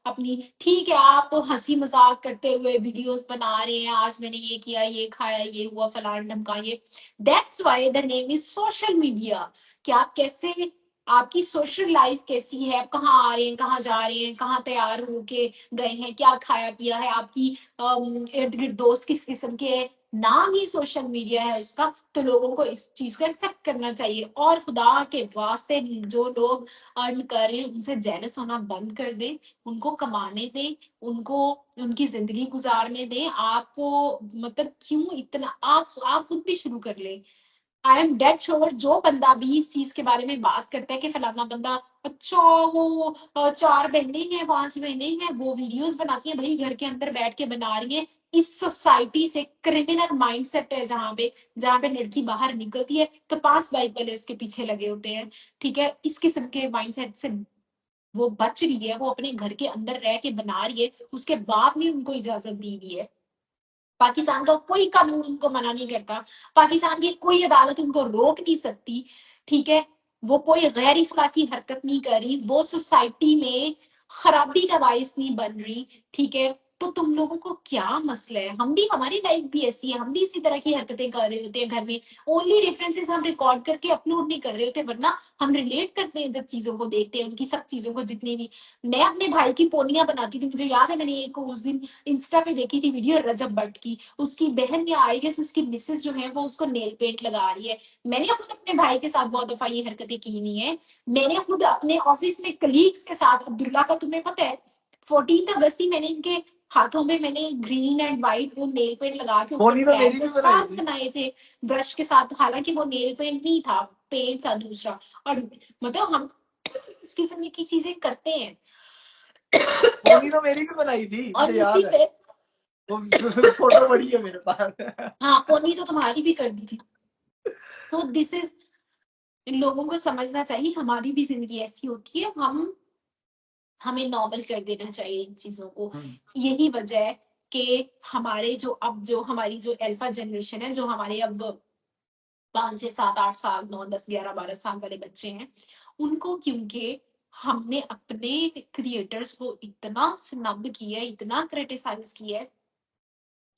अपनी, ठीक है आप हंसी मजाक करते हुए वीडियोस बना रहे हैं, आज मैंने ये किया, ये खाया, ये हुआ, फलान ढमका, ये that's why the name is social media. कि आप कैसे, आपकी सोशल लाइफ कैसी है, आप कहाँ आ रहे हैं, कहाँ जा रहे हैं, कहाँ तैयार होके गए हैं, क्या खाया पिया है, आपकी इर्द गिर्द दोस्त किस किस्म के हैं, नाम ही सोशल मीडिया है उसका। तो लोगों को इस चीज को एक्सेप्ट करना चाहिए, और खुदा के वास्ते जो लोग अर्न कर रहे हैं उनसे जेलस होना बंद कर दे, उनको कमाने दें, उनको उनकी जिंदगी गुजारने दें। आपको मतलब क्यों इतना, आप खुद भी शुरू कर ले। आई एम डेड श्योर जो बंदा भी इस चीज के बारे में बात करता है कि फलाना बंदा, अच्छा वो 4 बहनें हैं, 5 बहनें हैं, वो वीडियोस बनाती हैं, भाई घर के अंदर बैठ के बना रही है, इस सोसाइटी से क्रिमिनल माइंडसेट है जहाँ पे लड़की बाहर निकलती है तो 5 बाइक वाले उसके पीछे लगे होते हैं। ठीक है, इस किस्म के माइंडसेट से वो बच रही है, वो अपने घर के अंदर रह के बना रही है, उसके बाप ने उनको इजाजत दी हुई है। पाकिस्तान का कोई कानून उनको मना नहीं करता, पाकिस्तान की कोई अदालत उनको रोक नहीं सकती। ठीक है, वो कोई गैर इखलाकी हरकत नहीं कर रही, वो सोसाइटी में खराबी का बायस नहीं बन रही। ठीक है, तो तुम लोगों को क्या मसला है? हम भी, हमारी लाइफ भी ऐसी है, हम भी इसी तरह की हरकतें कर रहे होते हैं घर में। ओनली डिफरेंसेस हम रिकॉर्ड करके अपलोड नहीं कर रहे होते, वरना हम रिलेट करते हैं जब चीजों को देखते हैं, उनकी सब चीजों को, जितनी भी। मैं अपने भाई की पोनियां बनाती थी, मुझे याद है मैंने एक उस दिन इंस्टा पे देखी थी वीडियो रजब भट्ट की, उसकी बहन या आई गेस उसकी मिसेस जो है वो उसको नेल पेंट लगा रही है। मैंने खुद अपने भाई के साथ बहुत दफा ये हरकतें की हुई है। मैंने खुद अपने ऑफिस में कलीग्स के साथ, अब्दुल्ला का तुम्हें पता है, 14 अगस्त ही मैंने इनके हाथों में मैंने ग्रीन एंड व्हाइट वो नेल पेंट लगा के ऊपर पोनी तो मेरी फ्लैग्स और भी बनाई स्टार्स थी। बनाए थे ब्रश के साथ, हालांकि वो नेल पेंट नहीं था, पेंट था दूसरा। और मतलब हम इस किस्म की चीजें करते हैं। पोनी तो मेरी भी बनाई थी, और मुझे उसी याद है, पे, वो फोटो बड़ी है मेरे पास। हाँ पोनी तो तुम्हारी भी कर दी थी। तो दिस इज, इन लोगों को समझना चाहिए हमारी भी जिंदगी ऐसी होती है, हमें नॉर्मल कर देना चाहिए इन चीजों को। यही वजह है कि हमारे जो अब जो हमारी जो अल्फा जनरेशन है, जो हमारे अब 5 6 7 8 साल 9 10 11 12 साल वाले बच्चे हैं, उनको क्योंकि हमने अपने क्रिएटर्स को इतना स्नब किया है, इतना क्रिटिसाइज किया है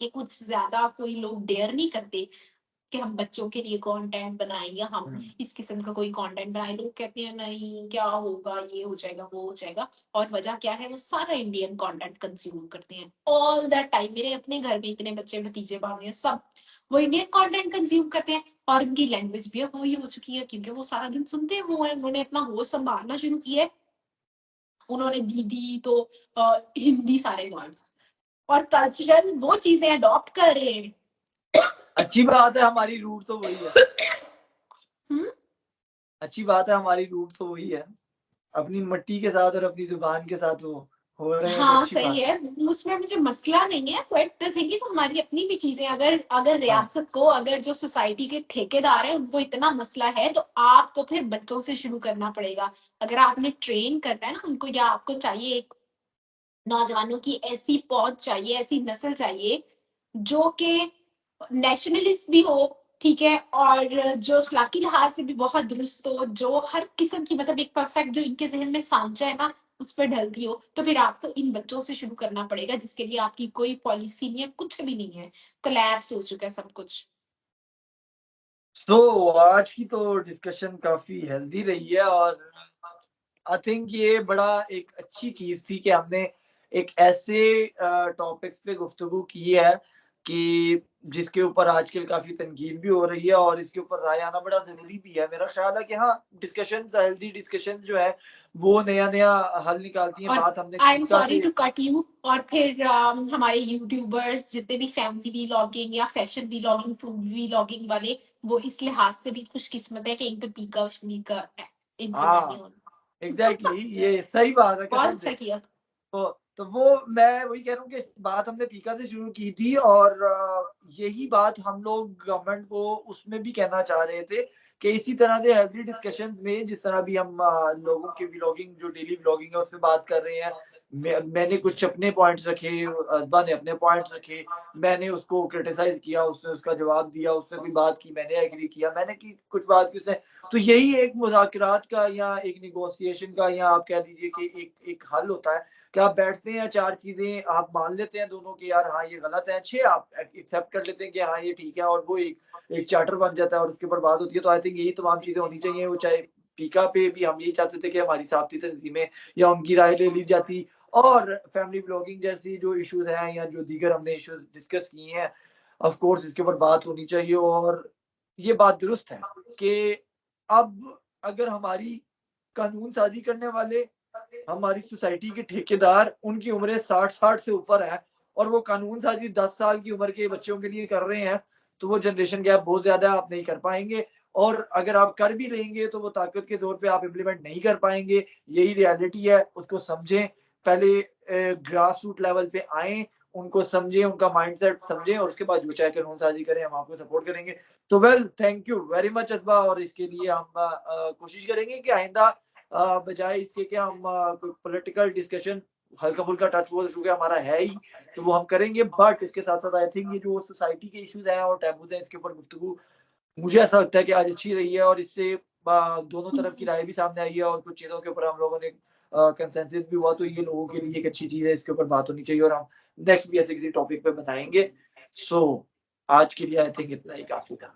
कि कुछ ज्यादा कोई लोग डेयर नहीं करते कि हम बच्चों के लिए कंटेंट बनाएं या हम इस किस्म का कोई कंटेंट बनाए। लोग कहते हैं नहीं क्या होगा, ये हो जाएगा, वो हो जाएगा। और वजह क्या है? वो सारा इंडियन कंटेंट कंज्यूम करते हैं ऑल दैट टाइम। मेरे अपने घर में इतने बच्चे भतीजे बांधे हैं, सब वो इंडियन कंटेंट कंज्यूम करते हैं, और उनकी लैंग्वेज भी अब वही हो चुकी है, क्योंकि वो सारा दिन सुनते हुए हैं, उन्होंने अपना होश संभालना शुरू किया है। उन्होंने दीदी तो हिंदी सारे वर्ड्स और कल्चरल वो चीजें अडॉप्ट कर रहे हैं। अच्छी बात है, हमारी रूट तो वही है। अच्छी बात है, हमारी रूट तो वही है, अपनी मिट्टी के साथ और अपनी जुबान के साथ वो हो रहे हैं, तो हाँ अच्छी सही बात है, उसमें मुझे मसला नहीं है, बट द थिंग इज हमारी अपनी भी चीजें, अगर अगर है। हाँ, रियासत को, अगर जो सोसाइटी के ठेकेदार है उनको इतना मसला है, तो आपको फिर बच्चों से शुरू करना पड़ेगा। अगर आपने ट्रेन करना है ना उनको, या आपको चाहिए एक नौजवानों की ऐसी पौध चाहिए, ऐसी नस्ल चाहिए जो कि नेशनलिस्ट भी हो, ठीक है, और जो अखलाकी लिहाज से भी बहुत दुरुस्त हो, जो हर किस्म की मतलब एक परफेक्ट जो इनके जहन में सांचा है ना उस पर ढलती हो, तो फिर आपको इन बच्चों से शुरू करना पड़ेगा, जिसके लिए आपकी कोई पॉलिसी नहीं है, कुछ भी नहीं है, कोलैप्स हो चुका है सब कुछ। तो आज की तो डिस्कशन काफी हेल्दी रही है, और आई थिंक ये बड़ा एक अच्छी चीज थी कि हमने एक ऐसे टॉपिक्स पे गुफ्तगू की है कि जिसके ऊपर आजकल काफी तनकीद भी हो रही है, और इसके ऊपर राय आना बड़ा जरूरी भी है। मेरा ख्याल है कि हाँ, डिस्कशन, हेल्दी डिस्कशन जो है वो नया नया हल निकालती है। और बात हमने आई एम खुद का सॉरी से, टू कट यू, और फिर हमारे यूट्यूबर्स जितने भी फैमिली व्लॉगिंग या फैशन व्लॉगिंग, फूड व्लॉगिंग वाले, वो इस लिहाज से भी खुशकिस्मत है कि इन पे पीका इम्प्लीमेंट नहीं। एग्जैक्टली ये सही बात है, कसम बहुत से। अच्छा किया। तो वो मैं वही कह रहा हूँ कि बात हमने पीका से शुरू की थी, और यही बात हम लोग गवर्नमेंट को उसमें भी कहना चाह रहे थे कि इसी तरह से हेल्थी डिस्कशंस में, जिस तरह भी हम लोगों की व्लॉगिंग, जो डेली व्लॉगिंग है, उस पर बात कर रहे हैं। मैंने कुछ अपने पॉइंट्स रखे, असबा ने अपने पॉइंट्स रखे, मैंने उसको क्रिटिसाइज किया, उसने उसका जवाब दिया, उसने कोई बात की, मैंने एग्री किया, मैंने की कुछ बात की, उसने। तो यही एक मुज़ाकरात का या एक निगोशिएशन का, या आप कह लीजिए कि एक हल होता है कि आप बैठते हैं, चार चीजें आप मान लेते हैं दोनों की, यार हाँ ये गलत है, छह आप एक्सेप्ट कर लेते हैं कि हाँ ये ठीक है, और वो एक चार्टर बन जाता है और उसके ऊपर बात होती है। तो आई थिंक यही तमाम चीजें होनी चाहिए। वो चाहे पीका पे भी हम यही चाहते थे कि हमारी साथी तंजीमें या उनकी राय ले ली जाती, और फैमिली ब्लॉगिंग जैसी जो इश्यूज हैं या जो दीगर हमने इश्यूज डिस्कस किए हैं, ऑफ कोर्स इसके ऊपर बात होनी चाहिए। और ये बात दुरुस्त है कि अब अगर हमारी कानून साजी करने वाले, हमारी सोसाइटी के ठेकेदार, उनकी उम्रें 60-60 से ऊपर है, और वो कानून साजी 10 साल की उम्र के बच्चों के लिए कर रहे हैं, तो वो जनरेशन गैप बहुत ज्यादा है, आप नहीं कर पाएंगे। और अगर आप कर भी लेंगे तो वो ताकत के जोर पे आप इम्प्लीमेंट नहीं कर पाएंगे। यही रियलिटी है, उसको समझें। पहले ग्रास रूट लेवल पे आए, उनको समझें, उनका माइंडसेट समझें, और उसके बाद जो चाहे कानून साजी करें, हम आपको सपोर्ट करेंगे। तो well, thank you very much Asba, और इसके लिए हम कोशिश करेंगे कि आइंदा बजाय इसके कि हम कोई पॉलिटिकल डिस्कशन हल्का फुल्का टच वो चूंकि हमारा है ही, तो वो हम करेंगे। बट इसके साथ साथ आई थिंक ये जो सोसाइटी के इश्यूज हैं और टैबूज हैं, इसके ऊपर गुफ्तगू मुझे ऐसा लगता है कि आज अच्छी रही है, और इससे दोनों तरफ की राय भी सामने आई है, और कुछ चीजों के ऊपर हम लोगों ने कंसेंसस भी हुआ। तो ये लोगों के लिए एक अच्छी चीज है, इसके ऊपर बात होनी चाहिए, और हम नेक्स्ट भी ऐसे किसी टॉपिक पे बनाएंगे। सो आज के लिए आई थिंक इतना ही काफी था।